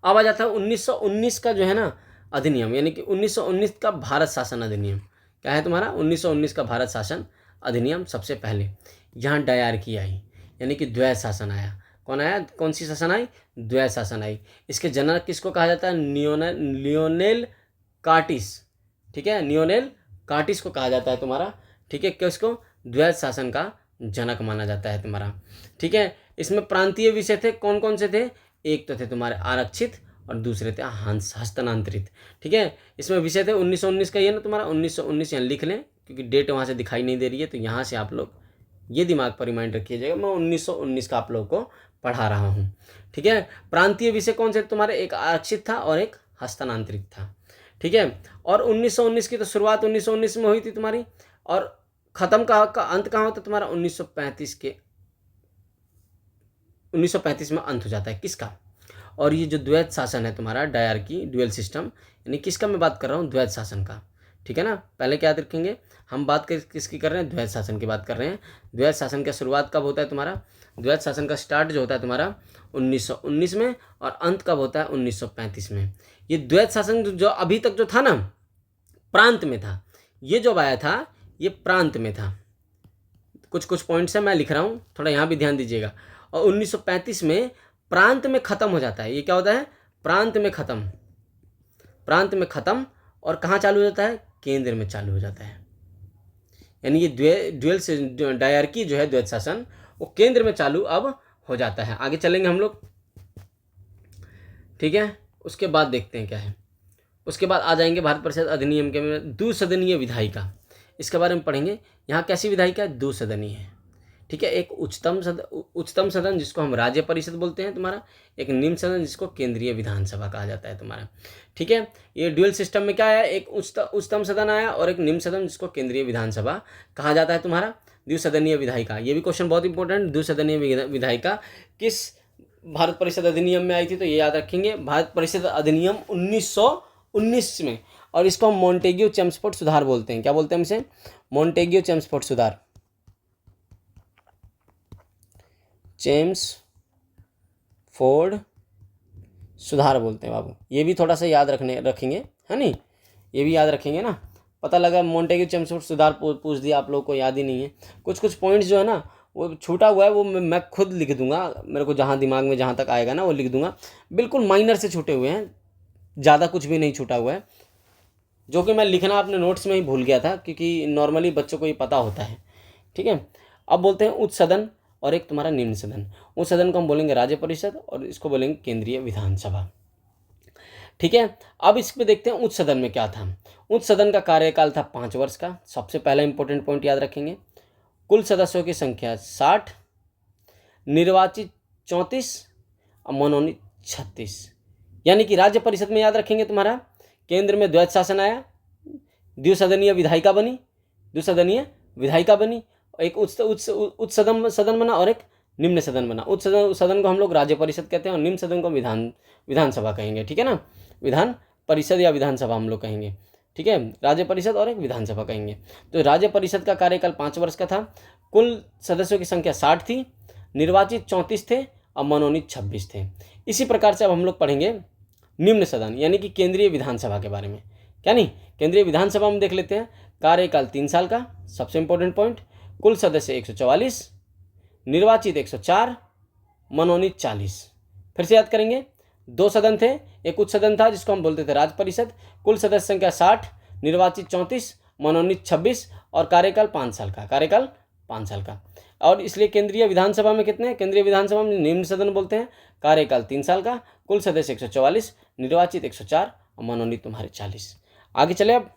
अब आ जाता है 1919 का जो है ना अधिनियम, यानी कि 1919 का भारत शासन अधिनियम। क्या है तुम्हारा? 1919 का भारत शासन अधिनियम सबसे पहले यहाँ डायरकी आई, यानी कि द्वैध शासन आया। कौन आया? कौन सी शासन आई? द्वैध शासन आई। इसके जनक किसको कहा जाता है? लियोनेल कार्टिस, ठीक है, लियोनेल कार्टिस को कहा जाता है तुम्हारा, ठीक है, किसको? द्वैध शासन का जनक माना जाता है तुम्हारा, ठीक है। इसमें प्रांतीय विषय थे, कौन कौन से थे? एक तो थे तुम्हारे आरक्षित और दूसरे थे हस्तांतरित, ठीक है। इसमें विषय थे 1919 का, ये ना तुम्हारा 1919 यहाँ लिख लें, क्योंकि डेट वहाँ से दिखाई नहीं दे रही है, तो यहाँ से आप लोग ये दिमाग पर रिमाइंड रखिएगा, मैं 1919 का आप लोगों को पढ़ा रहा हूँ, ठीक है। प्रांतीय विषय कौन से तुम्हारे? एक आरक्षित था और एक हस्तांतरित था, ठीक है। और 1919 की तो शुरुआत 1919 में हुई थी तुम्हारी, और खत्म का अंत कहाँ होता है तुम्हारा? 1935 में अंत हो जाता है। किसका? और ये जो द्वैध शासन है तुम्हारा, डायरकी, ड्यूअल सिस्टम, यानी किसका मैं बात कर रहा हूँ? द्वैध शासन का, ठीक है ना। पहले क्या याद रखेंगे, हम बात किसकी कर रहे हैं? द्वैध शासन की बात कर रहे हैं। द्वैध शासन का शुरुआत कब होता है तुम्हारा? द्वैध शासन का स्टार्ट जो होता है तुम्हारा 1919 में, और अंत कब होता है? 1935 में। ये द्वैध शासन जो अभी तक जो था ना, प्रांत में था, ये जो आया था ये प्रांत में था। कुछ कुछ पॉइंट्स है मैं लिख रहा हूँ, थोड़ा यहाँ भी ध्यान दीजिएगा। और 1935 में प्रांत में खत्म हो जाता है। ये क्या होता है? प्रांत में खत्म, प्रांत में खत्म, और कहाँ चालू हो जाता है? केंद्र में चालू हो जाता है। यानी ये ड्यूअल से डायरकी जो है द्वैध शासन, वो केंद्र में चालू अब हो जाता है। आगे चलेंगे हम लोग, ठीक है। उसके बाद देखते हैं क्या है। उसके बाद आ जाएंगे भारत परिषद अधिनियम के में द्विसदनीय विधायिका, इसके बारे में पढ़ेंगे। यहाँ कैसी विधायिका है? द्विसदनीय है, ठीक है। एक उच्चतम सदन जिसको हम राज्य परिषद बोलते हैं तुम्हारा, एक निम्न सदन जिसको केंद्रीय विधानसभा कहा जाता है तुम्हारा, ठीक है। ये ड्यूअल सिस्टम में क्या आया? एक उच्चतम सदन आया और एक निम्न सदन जिसको केंद्रीय विधानसभा कहा जाता है तुम्हारा। द्विसदनीय विधायिका, ये भी क्वेश्चन बहुत इंपॉर्टेंट। द्विसदनीय विधायिका किस भारत परिषद अधिनियम में आई थी? तो ये याद रखेंगे, भारत परिषद अधिनियम 1919 में। और इसको हम मॉन्टेग्यू चेम्सफोर्ड सुधार बोलते हैं। क्या बोलते हैं इसे? मॉन्टेग्यू चेम्सफोर्ड सुधार, चेम्सफोर्ड सुधार बोलते हैं बाबू। ये भी थोड़ा सा याद रखेंगे, है नहीं? ये भी याद रखेंगे ना। पता लगा मॉन्टेग्यू चेम्सफोर्ड सुधार पूछ दिया, आप लोगों को याद ही नहीं है। कुछ कुछ पॉइंट्स जो है ना वो छूटा हुआ है, वो मैं खुद लिख दूंगा, मेरे को जहाँ दिमाग में जहाँ तक आएगा ना वो लिख दूंगा। बिल्कुल माइनर से छूटे हुए हैं, ज़्यादा कुछ भी नहीं छूटा हुआ है, जो कि मैं लिखना अपने नोट्स में ही भूल गया था, क्योंकि नॉर्मली बच्चों को ये पता होता है, ठीक है। अब बोलते हैं उच्च सदन और एक तुम्हारा निम्न सदन। उच्च सदन को हम बोलेंगे राज्य परिषद और इसको बोलेंगे केंद्रीय विधानसभा, ठीक है। अब इस पे देखते हैं उच्च सदन में क्या था। उच्च सदन का कार्यकाल था 5 वर्ष का। सबसे पहला इंपॉर्टेंट पॉइंट याद रखेंगे, कुल सदस्यों की संख्या 60, निर्वाचित 34 और मनोनीत 36। यानी कि राज्य परिषद में याद रखेंगे तुम्हारा केंद्र में द्वैध शासन आया, द्विसदनीय विधायिका बनी, द्विसदनीय विधायिका बनी, एक उच्च सदन बना और एक निम्न सदन बना। उच्च सदन को हम लोग राज्य परिषद कहते हैं और निम्न सदन को विधानसभा कहेंगे, ठीक है ना। विधान परिषद या विधानसभा हम लोग कहेंगे, ठीक है। राज्य परिषद और एक विधानसभा कहेंगे। तो राज्य परिषद का कार्यकाल 5 वर्ष का था। कुल सदस्यों की संख्या 60 थी, निर्वाचित 34 थे और मनोनीत 26 थे। इसी प्रकार से अब हम लोग पढ़ेंगे निम्न सदन यानी कि केंद्रीय विधानसभा के बारे में। क्या नहीं, केंद्रीय विधानसभा में देख लेते हैं। कार्यकाल 3 साल का, सबसे इंपॉर्टेंट पॉइंट। कुल सदस्य 144, निर्वाचित 104, मनोनीत 40। फिर से याद करेंगे, 2 सदन थे, एक उच्च सदन था जिसको हम बोलते थे राज्य परिषद। कुल सदस्य संख्या 60, निर्वाचित 34, मनोनीत 26 और कार्यकाल 5 साल का, कार्यकाल 5 साल का। और इसलिए केंद्रीय विधानसभा में कितने? केंद्रीय विधानसभा में निम्न सदन बोलते हैं, कार्यकाल 3 साल का, कुल सदस्य 144, निर्वाचित 104 और मनोनीत तुम्हारे 40। आगे चले अब।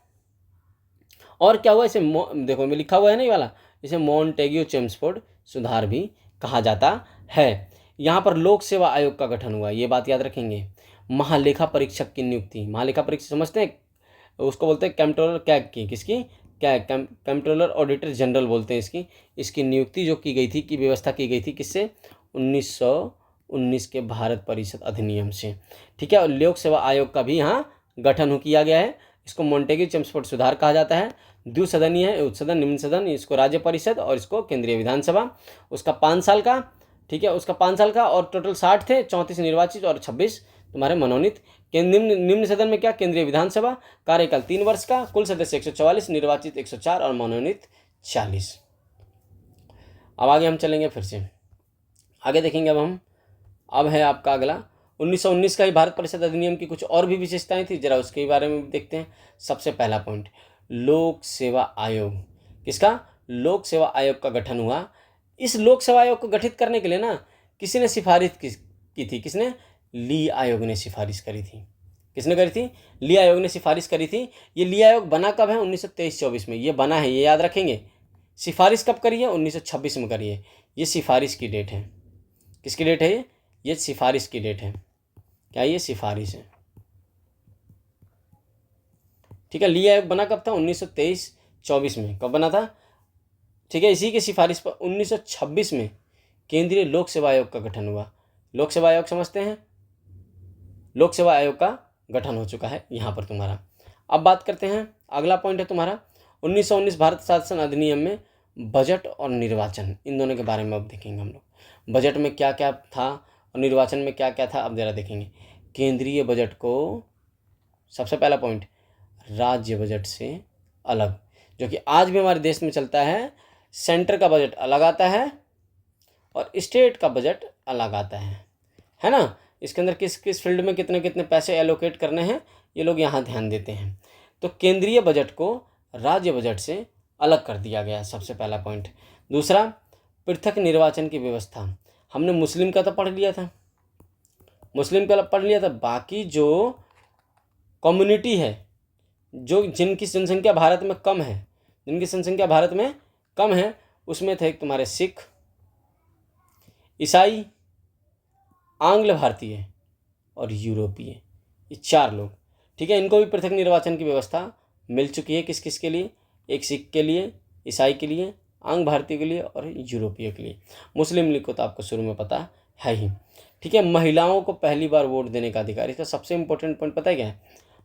और क्या हुआ इसे? देखो मैं लिखा हुआ है ना ये वाला, इसे मॉन्टेग्यू चेम्सफोर्ड सुधार भी कहा जाता है। यहाँ पर लोक सेवा आयोग का गठन हुआ, ये बात याद रखेंगे। महालेखा परीक्षक की नियुक्ति, महालेखा परीक्षक समझते हैं, उसको बोलते हैं कंट्रोलर कैग की, किसकी? कंट्रोलर ऑडिटर जनरल बोलते हैं इसकी। इसकी नियुक्ति जो की गई थी, की व्यवस्था की गई थी, किससे? 1919 के भारत परिषद अधिनियम से। ठीक है, और लोक सेवा आयोग का भी यहाँ गठन किया गया है। इसको मोंटेग्यू चेम्सफोर्ड सुधार कहा जाता है। द्विसदनीय है, उच्च सदन, निम्न सदन, इसको राज्य परिषद और इसको केंद्रीय विधानसभा। उसका 5 साल का, ठीक है, उसका 5 साल का, और टोटल 60 थे, 34 निर्वाचित और 26 तुम्हारे मनोनीत। निम्न सदन में क्या, केंद्रीय विधानसभा, कार्यकाल 3 वर्ष का, कुल सदस्य 144, निर्वाचित 104 और मनोनीत 40। अब आगे हम चलेंगे, फिर से आगे देखेंगे। अब है आपका अगला 1919 का ही भारत परिषद अधिनियम की कुछ और भी विशेषताएं थी, जरा उसके बारे में देखते हैं। सबसे पहला पॉइंट, लोक सेवा आयोग। किसका? लोक सेवा आयोग का गठन हुआ। इस लोक सेवा आयोग को गठित करने के लिए ना किसी ने सिफारिश की थी। किसने? ली आयोग ने सिफारिश करी थी। किसने करी थी? ली आयोग ने सिफारिश करी थी। ये ली आयोग बना कब है? 1923-24 में ये बना है, ये याद रखेंगे। सिफारिश कब करी है? 1926 में करी है। ये सिफारिश की डेट है। किसकी डेट है ये सिफारिश की डेट है। क्या ये सिफारिश है? ठीक है, ली आयोग बना कब था? 1923-24 में। कब बना था? ठीक है, इसी की सिफारिश पर 1926 में केंद्रीय लोक सेवा आयोग का गठन हुआ। लोक सेवा आयोग समझते हैं? लोक सेवा आयोग का गठन हो चुका है यहाँ पर तुम्हारा। अब बात करते हैं, अगला पॉइंट है तुम्हारा 1919 भारत शासन अधिनियम में बजट और निर्वाचन, इन दोनों के बारे में अब देखेंगे हम लोग। बजट में क्या क्या था और निर्वाचन में क्या क्या था, अब जरा देखेंगे। केंद्रीय बजट को, सबसे पहला पॉइंट, राज्य बजट से अलग, जो कि आज भी हमारे देश में चलता है। सेंटर का बजट अलग आता है और स्टेट का बजट अलग आता है ना। इसके अंदर किस किस फील्ड में कितने कितने पैसे एलोकेट करने हैं, ये लोग यहाँ ध्यान देते हैं। तो केंद्रीय बजट को राज्य बजट से अलग कर दिया गया, सबसे पहला पॉइंट। दूसरा, पृथक निर्वाचन की व्यवस्था। हमने मुस्लिम का तो पढ़ लिया था, बाकी जो कम्युनिटी है, जो जिनकी जनसंख्या भारत में कम है, उसमें थे तुम्हारे सिख, ईसाई, आंग्ल भारतीय और यूरोपीय, ये 4 लोग। ठीक है, इनको भी पृथक निर्वाचन की व्यवस्था मिल चुकी है। किस किस के लिए? एक सिख के लिए, ईसाई के लिए, आंग्ल भारतीय के लिए और यूरोपीय के लिए। मुस्लिम लीग को तो आपको शुरू में पता है ही। ठीक है, महिलाओं को पहली बार वोट देने का अधिकार। इसका सबसे इंपॉर्टेंट पॉइंट पता है क्या है?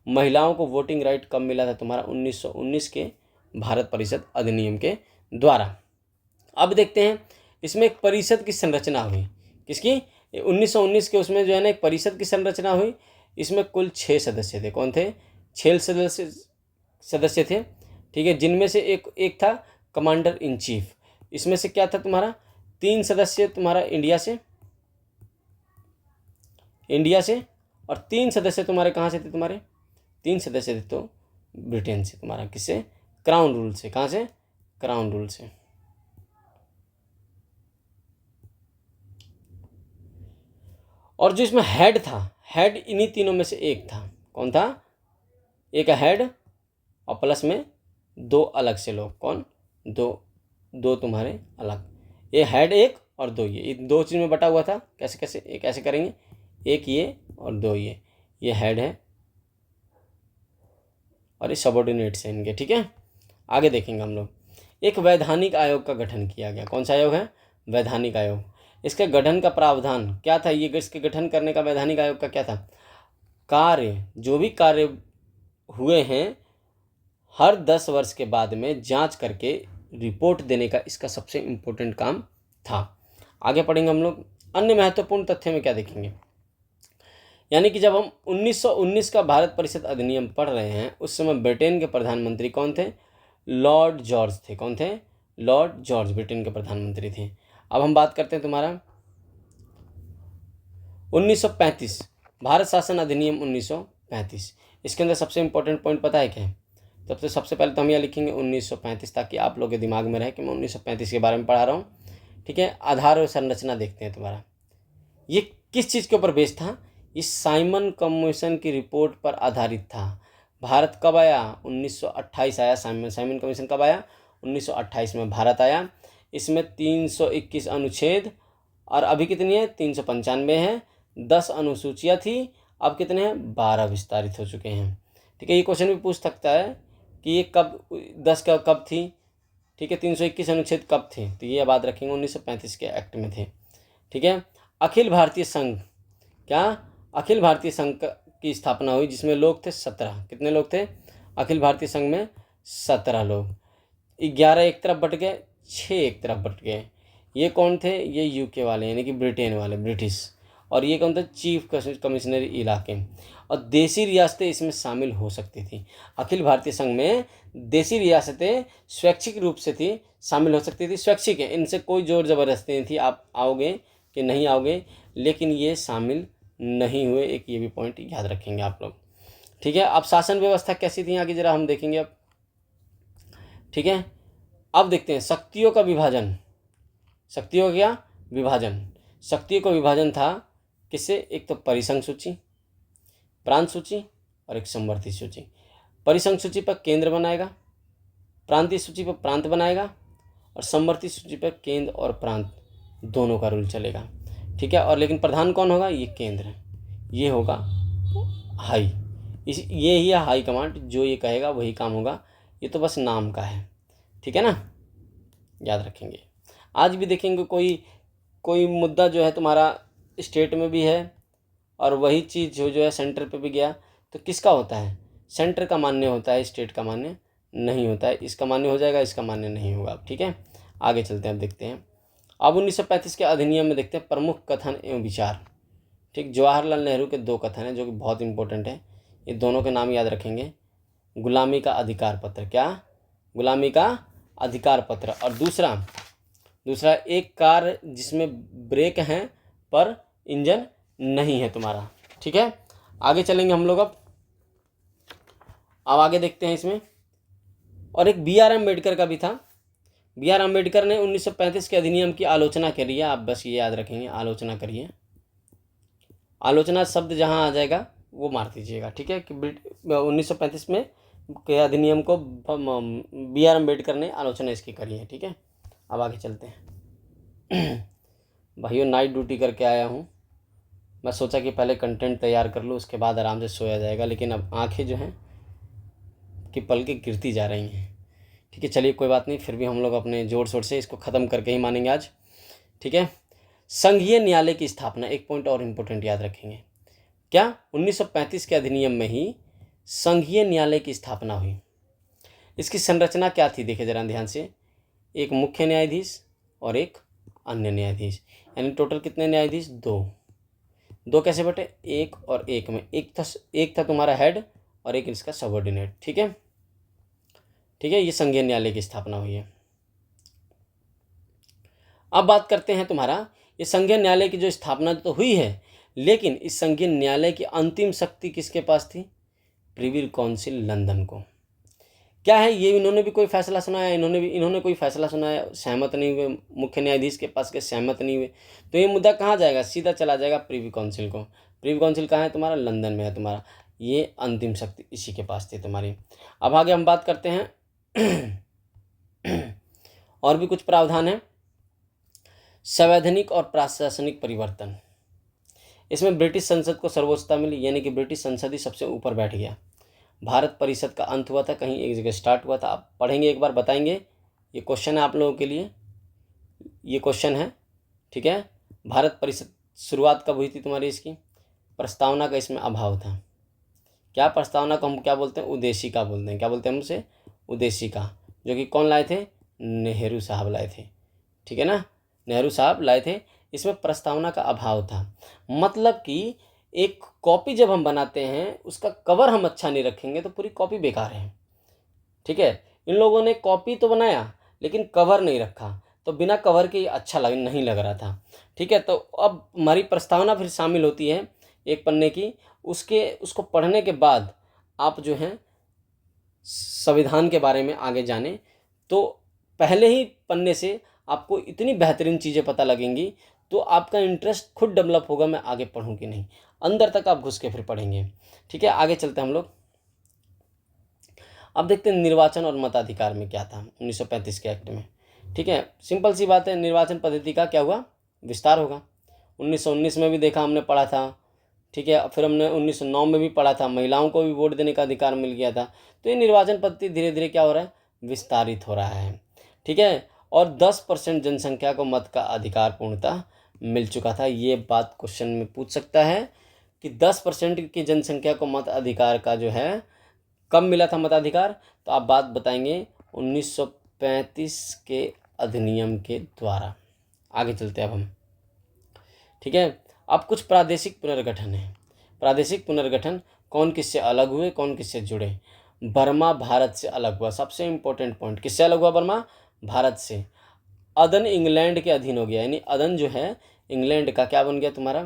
महिलाओं को वोटिंग राइट कब मिला था तुम्हारा? 1919 के भारत परिषद अधिनियम के द्वारा। अब देखते हैं, इसमें एक परिषद की संरचना हुई। किसकी? 1919 के उसमें जो है ना एक परिषद की संरचना हुई। इसमें कुल 6 सदस्य थे। कौन थे? 6 सदस्य थे। ठीक है, जिनमें से एक था कमांडर इन चीफ। इसमें से क्या था तुम्हारा? 3 सदस्य तुम्हारा इंडिया से और 3 सदस्य तुम्हारे कहाँ से थे? तुम्हारे 3 सदस्य थे तो ब्रिटेन से। तुम्हारा किससे? क्राउन रूल से। कहाँ से? क्राउन रूल से। और जो इसमें हेड था, हेड इन्हीं तीनों में से एक था। कौन था? एक हेड और प्लस में 2 अलग से लोग। कौन? दो तुम्हारे अलग। ये हेड एक और 2 ये 2 चीज़ में बटा हुआ था। कैसे एक ऐसे करेंगे, एक ये और 2 ये हेड है और ये सबऑर्डिनेट्स हैं इनके। ठीक है, आगे देखेंगे हम लोग। एक वैधानिक आयोग का गठन किया गया। कौन सा आयोग है? वैधानिक आयोग। इसके गठन का प्रावधान क्या था? ये इसके गठन करने का वैधानिक आयोग का क्या था? कार्य, जो भी कार्य हुए हैं हर 10 वर्ष के बाद में जांच करके रिपोर्ट देने का इसका सबसे इम्पोर्टेंट काम था। आगे पढ़ेंगे हम लोग। अन्य महत्वपूर्ण तथ्य में क्या देखेंगे, यानी कि जब हम 1919 का भारत परिषद अधिनियम पढ़ रहे हैं, उस समय ब्रिटेन के प्रधानमंत्री कौन थे? लॉर्ड जॉर्ज थे। कौन थे? लॉर्ड जॉर्ज ब्रिटेन के प्रधानमंत्री थे। अब हम बात करते हैं तुम्हारा 1935 भारत शासन अधिनियम 1935। इसके अंदर सबसे इंपॉर्टेंट पॉइंट पता है क्या है? सबसे पहले तो हम यहाँ लिखेंगे 1935, ताकि आप लोगों के दिमाग में रहे कि मैं 1935 के बारे में पढ़ा रहा हूँ। ठीक है, आधार और संरचना देखते हैं तुम्हारा। ये किस चीज़ के ऊपर बेस्ड था? इस साइमन कमीशन की रिपोर्ट पर आधारित था। भारत कब आया? 1928 आया। साइमन कमीशन कब आया? 1928 में भारत आया। इसमें 321 अनुच्छेद और अभी कितनी है? 395 है। 10 अनुसूचियाँ थी, अब कितने हैं? 12 विस्तारित हो चुके हैं। ठीक है, ये क्वेश्चन भी पूछ सकता है कि ये कब 10 का कब थी। ठीक है, 321 अनुच्छेद कब थे? तो ये बात रखेंगे 1935 के एक्ट में थे। ठीक है। अखिल भारतीय संघ, क्या अखिल भारतीय संघ की स्थापना हुई जिसमें लोग थे 17। कितने लोग थे अखिल भारतीय संघ में? 17 लोग। 11 एक तरफ बट गए, 6 एक तरफ बट गए। ये कौन थे? ये यूके वाले यानी कि ब्रिटेन वाले, ब्रिटिश। और ये कौन थे? चीफ कमिश्नरी इलाके। और देसी रियासतें इसमें शामिल हो सकती थी। अखिल भारतीय संघ में देसी रियासतें स्वैच्छिक रूप से थी, शामिल हो सकती थी। स्वैच्छिक है, इनसे कोई जोर ज़बरदस्ती नहीं थी आप आओगे कि नहीं आओगे, लेकिन ये शामिल नहीं हुए। एक ये भी पॉइंट याद रखेंगे आप लोग, ठीक है। अब शासन व्यवस्था कैसी थी आगे जरा हम देखेंगे अब, ठीक है। अब देखते हैं शक्तियों का विभाजन। शक्तियों का क्या विभाजन? शक्तियों का विभाजन था किससे? एक तो परिसंघ सूची, प्रांत सूची और एक समवर्ती सूची। परिसंघ सूची पर केंद्र बनाएगा, प्रांतीय सूची पर प्रांत बनाएगा, और समवर्ती सूची पर केंद्र और प्रांत दोनों का रूल चलेगा, ठीक है। और लेकिन प्रधान कौन होगा? ये केंद्र, ये होगा हाई, ये ही है हाई कमांड, जो ये कहेगा वही काम होगा। ये तो बस नाम का है, ठीक है ना, याद रखेंगे। आज भी देखेंगे कोई मुद्दा जो है तुम्हारा स्टेट में भी है और वही चीज़ जो है सेंटर पे भी गया, तो किसका होता है? सेंटर का मान्य होता है, स्टेट का मान्य नहीं होता है। इसका मान्य हो जाएगा, इसका मान्य नहीं होगा, ठीक है। आगे चलते हैं, अब देखते हैं। अब 1935 के अधिनियम में देखते हैं प्रमुख कथन एवं विचार, ठीक। जवाहरलाल नेहरू के 2 कथन हैं जो कि बहुत इंपॉर्टेंट है, ये दोनों के नाम याद रखेंगे। गुलामी का अधिकार पत्र, क्या? गुलामी का अधिकार पत्र। और दूसरा एक कार जिसमें ब्रेक हैं पर इंजन नहीं है तुम्हारा, ठीक है। आगे चलेंगे हम लोग अब आगे देखते हैं इसमें। और एक B.R. अम्बेडकर का भी था। B.R. अम्बेडकर ने 1935 के अधिनियम की आलोचना करी है, आप बस ये याद रखेंगे, आलोचना करिए। आलोचना शब्द जहाँ आ जाएगा वो मार दीजिएगा, ठीक है। कि 1935 में के अधिनियम को B.R. अम्बेडकर ने आलोचना इसकी करी है, ठीक है। अब आगे चलते हैं। भाइयों नाइट ड्यूटी करके आया हूँ, मैं सोचा कि पहले कंटेंट तैयार कर लूँ, उसके बाद आराम से सोया जाएगा, लेकिन अब आंखें जो हैं कि पलकें गिरती जा रही हैं, ठीक है। चलिए कोई बात नहीं, फिर भी हम लोग अपने जोर शोर से इसको ख़त्म करके ही मानेंगे आज, ठीक है। संघीय न्यायालय की स्थापना, एक पॉइंट और इम्पोर्टेंट याद रखेंगे, क्या? 1935 के अधिनियम में ही संघीय न्यायालय की स्थापना हुई। इसकी संरचना क्या थी देखें जरा ध्यान से, एक मुख्य न्यायाधीश और एक अन्य न्यायाधीश, यानी टोटल कितने न्यायाधीश? 2 कैसे बटे? 1 और 1 में एक था तुम्हारा हेड और एक इसका सबऑर्डिनेट, ठीक है, ठीक है। ये संघीय न्यायालय की स्थापना हुई है। अब बात करते हैं तुम्हारा ये संघीय न्यायालय की जो स्थापना तो हुई है, लेकिन इस संघीय न्यायालय की अंतिम शक्ति किसके पास थी? प्रिवी काउंसिल लंदन को। क्या है ये? इन्होंने भी कोई फैसला सुनाया, इन्होंने कोई फैसला सुनाया, सहमत नहीं हुए, मुख्य न्यायाधीश के पास के सहमत नहीं हुए, तो ये मुद्दा कहाँ जाएगा? सीधा चला जाएगा प्रिवी काउंसिल को। प्रिवी काउंसिल कहाँ है तुम्हारा? लंदन में है तुम्हारा। ये अंतिम शक्ति इसी के पास थी तुम्हारी। अब आगे हम बात करते हैं और भी कुछ प्रावधान है। संवैधानिक और प्रशासनिक परिवर्तन, इसमें ब्रिटिश संसद को सर्वोच्चता मिली, यानी कि ब्रिटिश संसद ही सबसे ऊपर बैठ गया। भारत परिषद का अंत हुआ था, कहीं एक जगह स्टार्ट हुआ था, आप पढ़ेंगे एक बार बताएंगे। ये क्वेश्चन है आप लोगों के लिए, ये क्वेश्चन है, ठीक है। भारत परिषद शुरुआत कब हुई थी तुम्हारी? इसकी प्रस्तावना का इसमें अभाव था। क्या प्रस्तावना को हम क्या बोलते हैं? उद्देशिका बोलते हैं। क्या बोलते हैं हम उसे? उद्देशिका, जो कि कौन लाए थे? नेहरू साहब लाए थे, ठीक है ना, नेहरू साहब लाए थे। इसमें प्रस्तावना का अभाव था, मतलब कि एक कॉपी जब हम बनाते हैं उसका कवर हम अच्छा नहीं रखेंगे तो पूरी कॉपी बेकार है, ठीक है। इन लोगों ने कॉपी तो बनाया लेकिन कवर नहीं रखा, तो बिना कवर के अच्छा नहीं लग रहा था, ठीक है। तो अब हमारी प्रस्तावना फिर शामिल होती है एक पन्ने की, उसको पढ़ने के बाद आप जो हैं संविधान के बारे में आगे जाने, तो पहले ही पन्ने से आपको इतनी बेहतरीन चीज़ें पता लगेंगी, तो आपका इंटरेस्ट खुद डेवलप होगा, मैं आगे पढ़ूँ कि नहीं, अंदर तक आप घुस के फिर पढ़ेंगे, ठीक है। आगे चलते हैं हम लोग। अब देखते हैं निर्वाचन और मताधिकार में क्या था 1935 के एक्ट में, ठीक है। सिंपल सी बात है, निर्वाचन पद्धति का क्या हुआ? विस्तार होगा। 1919 में भी देखा, हमने पढ़ा था, ठीक है। फिर हमने 1909 में भी पढ़ा था, महिलाओं को भी वोट देने का अधिकार मिल गया था। तो ये निर्वाचन पद्धति धीरे धीरे क्या हो रहा है? विस्तारित हो रहा है, ठीक है। और 10% जनसंख्या को मत का अधिकार पूर्णतः मिल चुका था। ये बात क्वेश्चन में पूछ सकता है कि 10% की जनसंख्या को मताधिकार का जो है कब मिला था मताधिकार, तो आप बात बताएंगे 1935 के अधिनियम के द्वारा। आगे चलते हैं अब हम, ठीक है। अब कुछ प्रादेशिक पुनर्गठन है। प्रादेशिक पुनर्गठन, कौन किससे अलग हुए, कौन किससे जुड़े। बर्मा भारत से अलग हुआ, सबसे इंपॉर्टेंट पॉइंट, किससे अलग हुआ बर्मा, भारत से। अदन इंग्लैंड के अधीन हो गया, यानी अदन जो है इंग्लैंड का क्या बन गया तुम्हारा,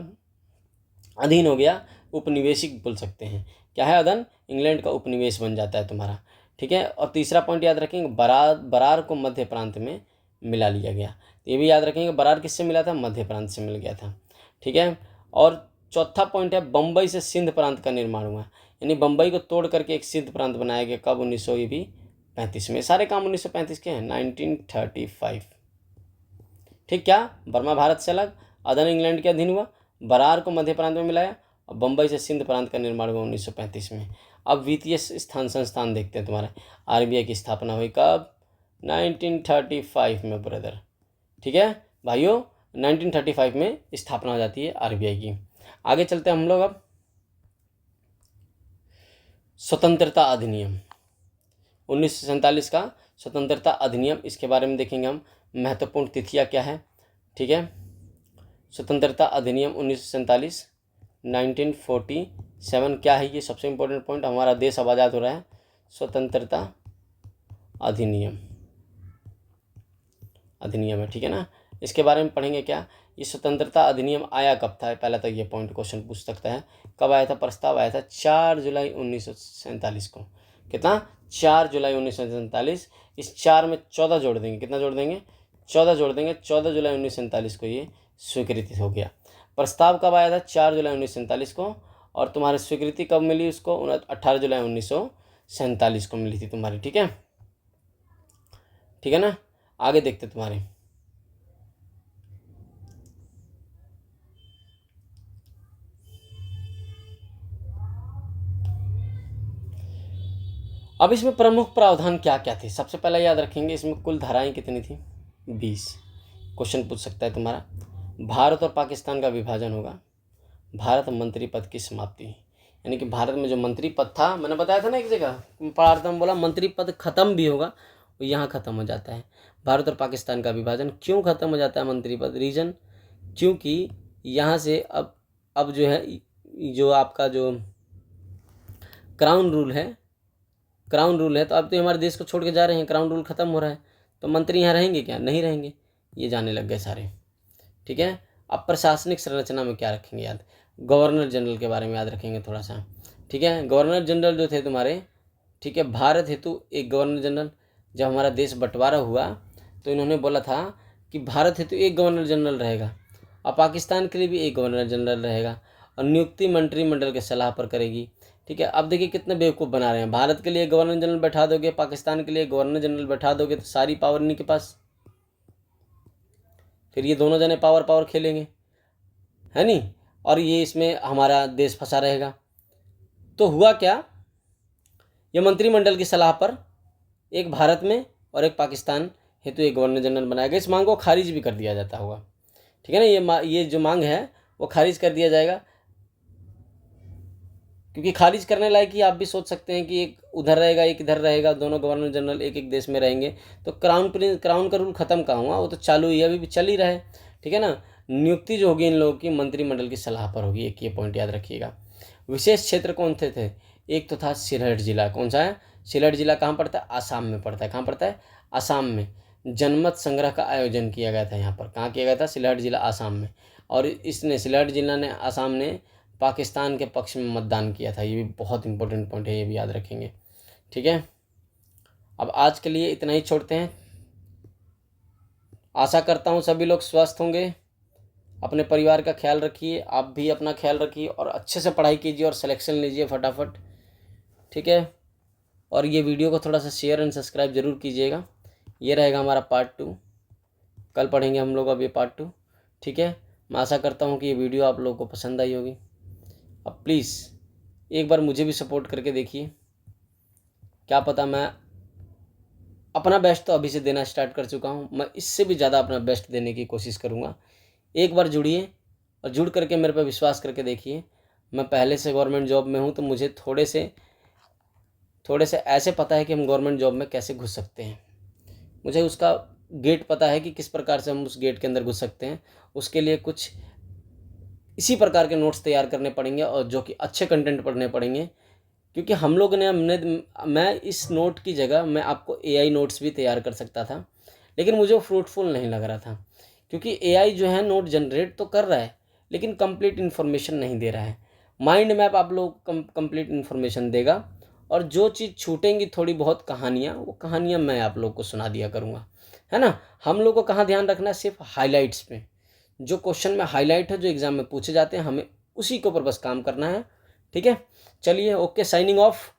अधीन हो गया, उपनिवेशिक बोल सकते हैं। क्या है, अदन इंग्लैंड का उपनिवेश बन जाता है तुम्हारा, ठीक है। और तीसरा पॉइंट याद रखेंगे, बरार को मध्य प्रांत में मिला लिया गया। तो ये भी याद रखेंगे, बरार किससे मिला था, मध्य प्रांत से मिल गया था, ठीक है। और चौथा पॉइंट है, बम्बई से सिंध प्रांत का निर्माण हुआ, यानी बम्बई को तोड़ करके एक सिंध प्रांत बनाया गया, कब, 1935 में। सारे काम 1935 के हैं, 1935, ठीक। क्या, बर्मा भारत से अलग, अदन इंग्लैंड के अधीन हुआ, बरार को मध्य प्रांत में मिलाया, और बम्बई से सिंध प्रांत का निर्माण हुआ 1935 में। अब वित्तीय संस्थान देखते हैं तुम्हारे। आरबीआई की स्थापना हुई कब, 1935 में ब्रदर, ठीक है भाइयों, 1935 में स्थापना हो जाती है आरबीआई की। आगे चलते हैं हम लोग अब, स्वतंत्रता अधिनियम 1947 का स्वतंत्रता अधिनियम, इसके बारे में देखेंगे हम, महत्वपूर्ण तिथियां क्या है, ठीक है। स्वतंत्रता अधिनियम 1947, 1947 क्या है, ये सबसे इंपॉर्टेंट पॉइंट, हमारा देश अब आज़ाद हो रहा है। स्वतंत्रता अधिनियम है, ठीक है ना। इसके बारे में पढ़ेंगे क्या, ये स्वतंत्रता अधिनियम आया कब था, पहला तो ये पॉइंट क्वेश्चन पूछ सकता है। कब आया था, प्रस्ताव आया था 4 जुलाई 1947 को। कितना, 4 जुलाई 1947। इस 4 में 14 जोड़ देंगे, कितना जोड़ देंगे, 14 जोड़ देंगे, 14 जुलाई 1947 को ये स्वीकृति हो गया। प्रस्ताव कब आया था, 4 जुलाई 1947 को, और तुम्हारी स्वीकृति कब मिली उसको, 18 जुलाई 1947 को मिली थी तुम्हारी, ठीक है, ठीक है ना। आगे देखते तुम्हारे, अब इसमें प्रमुख प्रावधान क्या क्या थे। सबसे पहले याद रखेंगे, इसमें कुल धाराएं कितनी थी, 20। क्वेश्चन पूछ सकता है तुम्हारा। भारत और पाकिस्तान का विभाजन होगा, भारत मंत्री पद की समाप्ति, यानी कि भारत में जो मंत्री पद था, मैंने बताया था ना एक जगह पढ़ा था, बोला मंत्री पद खत्म भी होगा, वो यहाँ खत्म हो जाता है। भारत और पाकिस्तान का विभाजन, क्यों खत्म हो जाता है मंत्री पद, रीजन, क्योंकि यहाँ से अब जो है, जो आपका जो क्राउन रूल है, तो अब तो हमारे देश को छोड़ के जा रहे हैं, क्राउन रूल खत्म हो रहा है, तो मंत्री यहाँ रहेंगे क्या, नहीं रहेंगे, ये जाने लग गए सारे, ठीक है। अब प्रशासनिक संरचना में क्या रखेंगे याद, गवर्नर जनरल के बारे में याद रखेंगे थोड़ा सा, ठीक है। गवर्नर जनरल जो थे तुम्हारे, ठीक है, भारत हेतु एक गवर्नर जनरल, जब हमारा देश बंटवारा हुआ तो इन्होंने बोला था कि भारत हेतु एक गवर्नर जनरल रहेगा, और पाकिस्तान के लिए भी एक गवर्नर जनरल रहेगा, और नियुक्ति मंत्रिमंडल के सलाह पर करेगी, ठीक है। अब देखिए कितने बेवकूफ़ बना रहे हैं, भारत के लिए गवर्नर जनरल बैठा दोगे, पाकिस्तान के लिए गवर्नर जनरल बैठा दोगे, तो सारी पावर इन्हीं के पास, फिर ये दोनों जने पावर खेलेंगे, है नहीं, और ये इसमें हमारा देश फंसा रहेगा। तो हुआ क्या, ये मंत्रिमंडल की सलाह पर एक भारत में और एक पाकिस्तान हेतु एक गवर्नर जनरल बनाया गया। इस मांग को खारिज भी कर दिया जाता होगा, ठीक है ना, ये जो मांग है वो खारिज कर दिया जाएगा, क्योंकि खारिज करने लायक ही आप भी सोच सकते हैं कि एक उधर रहेगा एक इधर रहेगा, दोनों गवर्नर जनरल एक एक देश में रहेंगे, तो क्राउन का रूल खत्म कहाँ हुआ, वो तो चालू ही अभी भी चल ही रहा है, ठीक है ना। नियुक्ति जो होगी इन लोगों की मंत्रिमंडल की सलाह पर होगी, एक ये पॉइंट याद रखिएगा। विशेष क्षेत्र कौन थे, एक तो था सिलहट जिला, कौन सा है, सिलहट जिला कहाँ पड़ता है, आसाम में पड़ता है, कहाँ पड़ता है, आसाम में। जनमत संग्रह का आयोजन किया गया था यहाँ पर, कहाँ किया गया था, सिलहट जिला आसाम में, और इसने सिलहट जिला ने, आसाम ने पाकिस्तान के पक्ष में मतदान किया था, ये भी बहुत इंपॉर्टेंट पॉइंट है, ये भी याद रखेंगे, ठीक है। अब आज के लिए इतना ही छोड़ते हैं, आशा करता हूँ सभी लोग स्वस्थ होंगे, अपने परिवार का ख्याल रखिए, आप भी अपना ख्याल रखिए, और अच्छे से पढ़ाई कीजिए और सिलेक्शन लीजिए फटाफट, ठीक है। और ये वीडियो को थोड़ा सा शेयर एंड सब्सक्राइब जरूर कीजिएगा। ये रहेगा हमारा पार्ट 2, कल पढ़ेंगे हम लोग अब ये पार्ट 2, ठीक है। मैं आशा करता हूँ कि ये वीडियो आप लोगों को पसंद आई होगी। अब प्लीज़ एक बार मुझे भी सपोर्ट करके देखिए, क्या पता, मैं अपना बेस्ट तो अभी से देना स्टार्ट कर चुका हूँ, मैं इससे भी ज़्यादा अपना बेस्ट देने की कोशिश करूँगा। एक बार जुड़िए और जुड़ करके मेरे पे विश्वास करके देखिए। मैं पहले से गवर्नमेंट जॉब में हूँ, तो मुझे थोड़े से ऐसे पता है कि हम गवर्नमेंट जॉब में कैसे घुस सकते हैं। मुझे उसका गेट पता है कि किस प्रकार से हम उस गेट के अंदर घुस सकते हैं। उसके लिए कुछ इसी प्रकार के नोट्स तैयार करने पड़ेंगे और जो कि अच्छे कंटेंट पढ़ने पड़ेंगे, क्योंकि हम लोग ने मैं इस नोट की जगह मैं आपको एआई नोट्स भी तैयार कर सकता था, लेकिन मुझे वो फ्रूटफुल नहीं लग रहा था, क्योंकि एआई जो है नोट जनरेट तो कर रहा है लेकिन कंप्लीट इन्फॉर्मेशन नहीं दे रहा है। माइंड मैप आप लोग कंप्लीट इन्फॉर्मेशन देगा, और जो चीज़ छूटेंगी थोड़ी बहुत कहानियाँ, वो कहानियाँ मैं आप लोग को सुना दिया करूँगा, है ना। हम लोग को कहाँ ध्यान रखना है, सिर्फ हाईलाइट्स पे। जो क्वेश्चन में हाईलाइट है, जो एग्जाम में पूछे जाते हैं, हमें उसी के ऊपर बस काम करना है। ठीक है, चलिए, ओके, साइनिंग ऑफ।